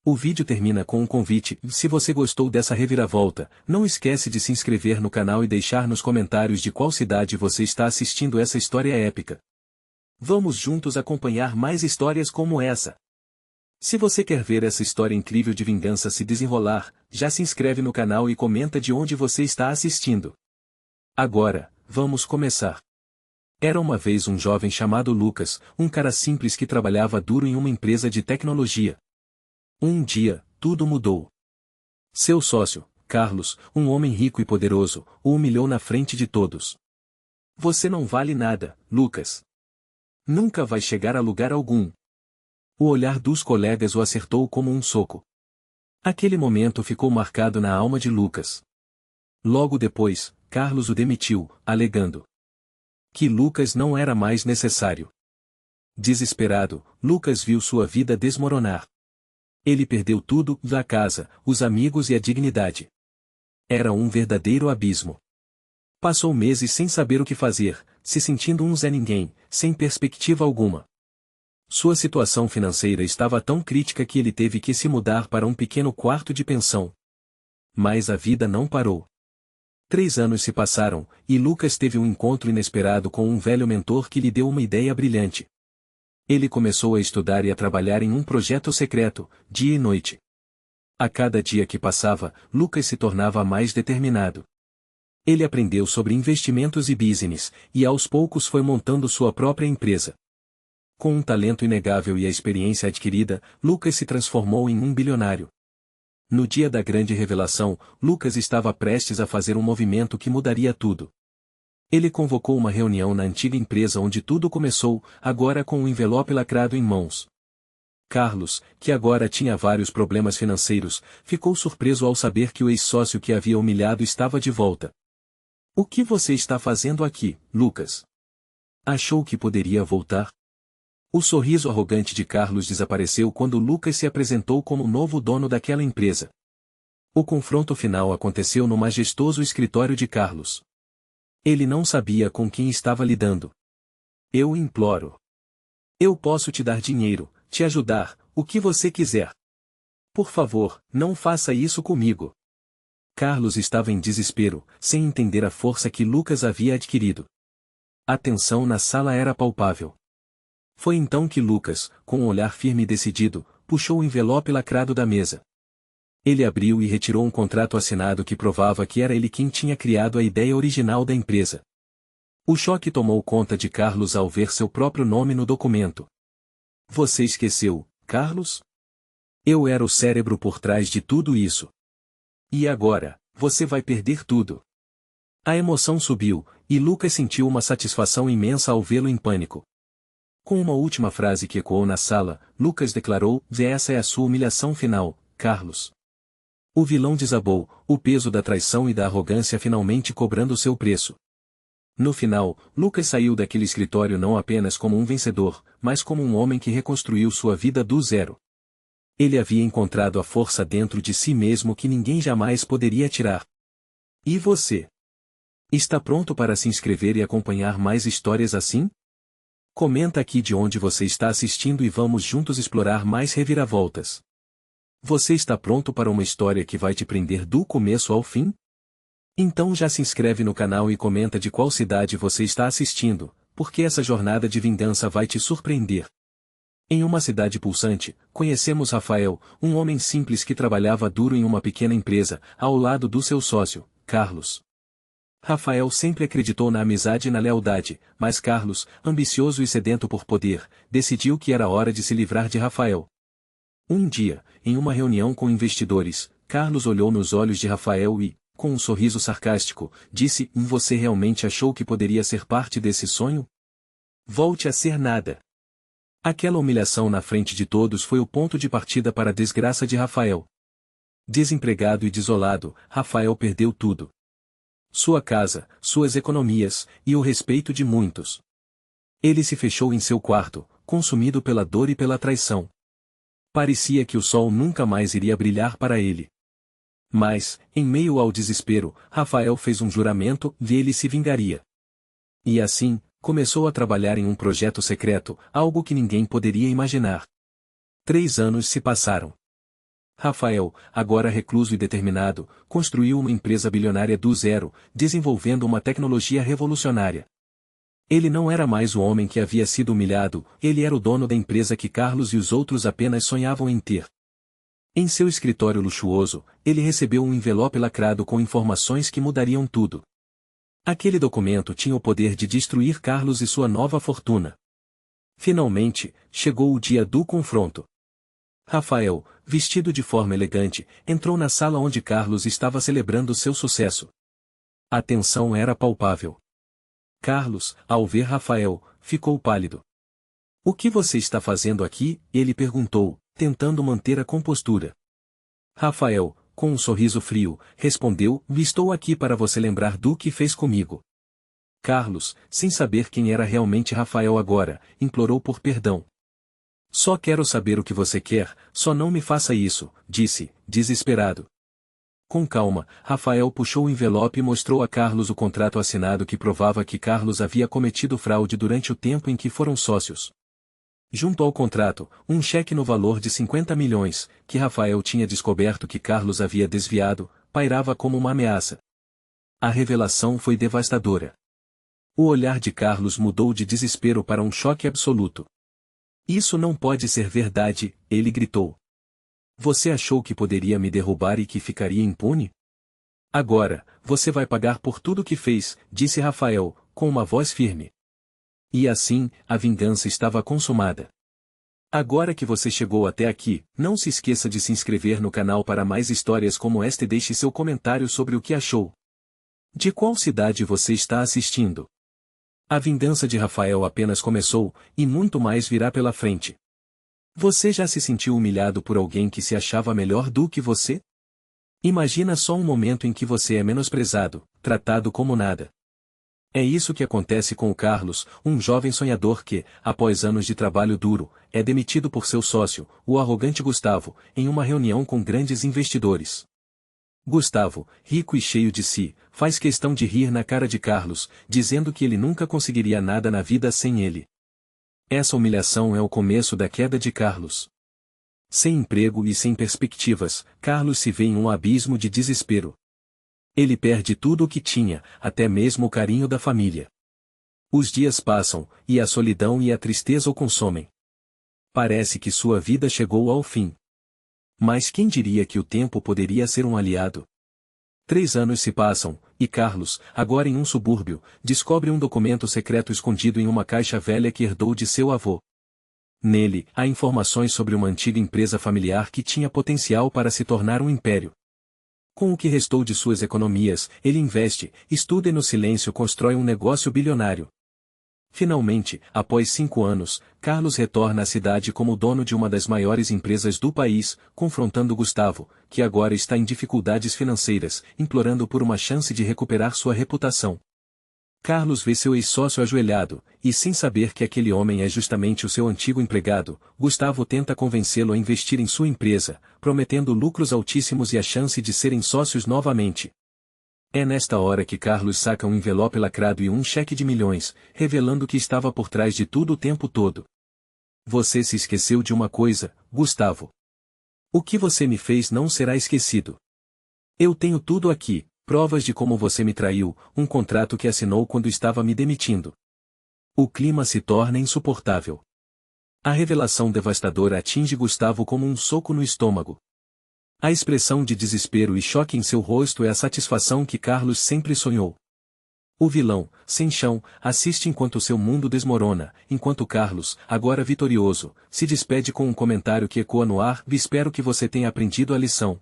O vídeo termina com um convite, se você gostou dessa reviravolta, não esquece de se inscrever no canal e deixar nos comentários de qual cidade você está assistindo essa história épica. Vamos juntos acompanhar mais histórias como essa. Se você quer ver essa história incrível de vingança se desenrolar, já se inscreve no canal e comenta de onde você está assistindo. Agora, vamos começar. Era uma vez um jovem chamado Lucas, um cara simples que trabalhava duro em uma empresa de tecnologia. Um dia, tudo mudou. Seu sócio, Carlos, um homem rico e poderoso, o humilhou na frente de todos. Você não vale nada, Lucas. Nunca vai chegar a lugar algum. O olhar dos colegas o acertou como um soco. Aquele momento ficou marcado na alma de Lucas. Logo depois, Carlos o demitiu, alegando que Lucas não era mais necessário. Desesperado, Lucas viu sua vida desmoronar. Ele perdeu tudo, a casa, os amigos e a dignidade. Era um verdadeiro abismo. Passou meses sem saber o que fazer, se sentindo um Zé Ninguém, sem perspectiva alguma. Sua situação financeira estava tão crítica que ele teve que se mudar para um pequeno quarto de pensão. Mas a vida não parou. 3 anos se passaram, e Lucas teve um encontro inesperado com um velho mentor que lhe deu uma ideia brilhante. Ele começou a estudar e a trabalhar em um projeto secreto, dia e noite. A cada dia que passava, Lucas se tornava mais determinado. Ele aprendeu sobre investimentos e business, e aos poucos foi montando sua própria empresa. Com um talento inegável e a experiência adquirida, Lucas se transformou em um bilionário. No dia da grande revelação, Lucas estava prestes a fazer um movimento que mudaria tudo. Ele convocou uma reunião na antiga empresa onde tudo começou, agora com um envelope lacrado em mãos. Carlos, que agora tinha vários problemas financeiros, ficou surpreso ao saber que o ex-sócio que havia humilhado estava de volta. O que você está fazendo aqui, Lucas? Achou que poderia voltar? O sorriso arrogante de Carlos desapareceu quando Lucas se apresentou como novo dono daquela empresa. O confronto final aconteceu no majestoso escritório de Carlos. Ele não sabia com quem estava lidando. Eu imploro. Eu posso te dar dinheiro, te ajudar, o que você quiser. Por favor, não faça isso comigo. Carlos estava em desespero, sem entender a força que Lucas havia adquirido. A tensão na sala era palpável. Foi então que Lucas, com um olhar firme e decidido, puxou o envelope lacrado da mesa. Ele abriu e retirou um contrato assinado que provava que era ele quem tinha criado a ideia original da empresa. O choque tomou conta de Carlos ao ver seu próprio nome no documento. Você esqueceu, Carlos? Eu era o cérebro por trás de tudo isso. E agora, você vai perder tudo. A emoção subiu, e Lucas sentiu uma satisfação imensa ao vê-lo em pânico. Com uma última frase que ecoou na sala, Lucas declarou: essa é a sua humilhação final, Carlos. O vilão desabou, o peso da traição e da arrogância finalmente cobrando seu preço. No final, Lucas saiu daquele escritório não apenas como um vencedor, mas como um homem que reconstruiu sua vida do zero. Ele havia encontrado a força dentro de si mesmo que ninguém jamais poderia tirar. E você? Está pronto para se inscrever e acompanhar mais histórias assim? Comenta aqui de onde você está assistindo e vamos juntos explorar mais reviravoltas. Você está pronto para uma história que vai te prender do começo ao fim? Então já se inscreve no canal e comenta de qual cidade você está assistindo, porque essa jornada de vingança vai te surpreender. Em uma cidade pulsante, conhecemos Rafael, um homem simples que trabalhava duro em uma pequena empresa, ao lado do seu sócio, Carlos. Rafael sempre acreditou na amizade e na lealdade, mas Carlos, ambicioso e sedento por poder, decidiu que era hora de se livrar de Rafael. Um dia, em uma reunião com investidores, Carlos olhou nos olhos de Rafael e, com um sorriso sarcástico, disse: Você realmente achou que poderia ser parte desse sonho? Volte a ser nada. Aquela humilhação na frente de todos foi o ponto de partida para a desgraça de Rafael. Desempregado e desolado, Rafael perdeu tudo. Sua casa, suas economias, e o respeito de muitos. Ele se fechou em seu quarto, consumido pela dor e pela traição. Parecia que o sol nunca mais iria brilhar para ele. Mas, em meio ao desespero, Rafael fez um juramento e ele se vingaria. E assim, começou a trabalhar em um projeto secreto, algo que ninguém poderia imaginar. 3 anos se passaram. Rafael, agora recluso e determinado, construiu uma empresa bilionária do zero, desenvolvendo uma tecnologia revolucionária. Ele não era mais o homem que havia sido humilhado, ele era o dono da empresa que Carlos e os outros apenas sonhavam em ter. Em seu escritório luxuoso, ele recebeu um envelope lacrado com informações que mudariam tudo. Aquele documento tinha o poder de destruir Carlos e sua nova fortuna. Finalmente, chegou o dia do confronto. Rafael, vestido de forma elegante, entrou na sala onde Carlos estava celebrando seu sucesso. A tensão era palpável. Carlos, ao ver Rafael, ficou pálido. "O que você está fazendo aqui?" ele perguntou, tentando manter a compostura. Rafael, com um sorriso frio, respondeu: "Estou aqui para você lembrar do que fez comigo." Carlos, sem saber quem era realmente Rafael agora, implorou por perdão. "Só quero saber o que você quer, só não me faça isso", disse, desesperado. Com calma, Rafael puxou o envelope e mostrou a Carlos o contrato assinado que provava que Carlos havia cometido fraude durante o tempo em que foram sócios. Junto ao contrato, um cheque no valor de 50 milhões, que Rafael tinha descoberto que Carlos havia desviado, pairava como uma ameaça. A revelação foi devastadora. O olhar de Carlos mudou de desespero para um choque absoluto. "Isso não pode ser verdade", ele gritou. "Você achou que poderia me derrubar e que ficaria impune? Agora, você vai pagar por tudo que fez", disse Rafael, com uma voz firme. E assim, a vingança estava consumada. Agora que você chegou até aqui, não se esqueça de se inscrever no canal para mais histórias como esta e deixe seu comentário sobre o que achou. De qual cidade você está assistindo? A vingança de Rafael apenas começou, e muito mais virá pela frente. Você já se sentiu humilhado por alguém que se achava melhor do que você? Imagina só um momento em que você é menosprezado, tratado como nada. É isso que acontece com o Carlos, um jovem sonhador que, após anos de trabalho duro, é demitido por seu sócio, o arrogante Gustavo, em uma reunião com grandes investidores. Gustavo, rico e cheio de si, faz questão de rir na cara de Carlos, dizendo que ele nunca conseguiria nada na vida sem ele. Essa humilhação é o começo da queda de Carlos. Sem emprego e sem perspectivas, Carlos se vê em um abismo de desespero. Ele perde tudo o que tinha, até mesmo o carinho da família. Os dias passam, e a solidão e a tristeza o consomem. Parece que sua vida chegou ao fim. Mas quem diria que o tempo poderia ser um aliado? 3 anos se passam, e Carlos, agora em um subúrbio, descobre um documento secreto escondido em uma caixa velha que herdou de seu avô. Nele, há informações sobre uma antiga empresa familiar que tinha potencial para se tornar um império. Com o que restou de suas economias, ele investe, estuda e no silêncio constrói um negócio bilionário. Finalmente, após 5 anos, Carlos retorna à cidade como dono de uma das maiores empresas do país, confrontando Gustavo, que agora está em dificuldades financeiras, implorando por uma chance de recuperar sua reputação. Carlos vê seu ex-sócio ajoelhado, e sem saber que aquele homem é justamente o seu antigo empregado, Gustavo tenta convencê-lo a investir em sua empresa, prometendo lucros altíssimos e a chance de serem sócios novamente. É nesta hora que Carlos saca um envelope lacrado e um cheque de milhões, revelando que estava por trás de tudo o tempo todo. "Você se esqueceu de uma coisa, Gustavo. O que você me fez não será esquecido. Eu tenho tudo aqui, provas de como você me traiu, um contrato que assinou quando estava me demitindo." O clima se torna insuportável. A revelação devastadora atinge Gustavo como um soco no estômago. A expressão de desespero e choque em seu rosto é a satisfação que Carlos sempre sonhou. O vilão, sem chão, assiste enquanto seu mundo desmorona, enquanto Carlos, agora vitorioso, se despede com um comentário que ecoa no ar: "Espero que você tenha aprendido a lição."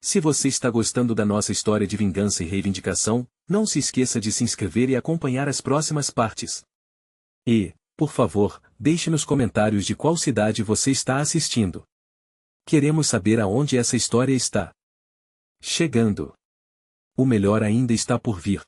Se você está gostando da nossa história de vingança e reivindicação, não se esqueça de se inscrever e acompanhar as próximas partes. E, por favor, deixe nos comentários de qual cidade você está assistindo. Queremos saber aonde essa história está chegando. O melhor ainda está por vir.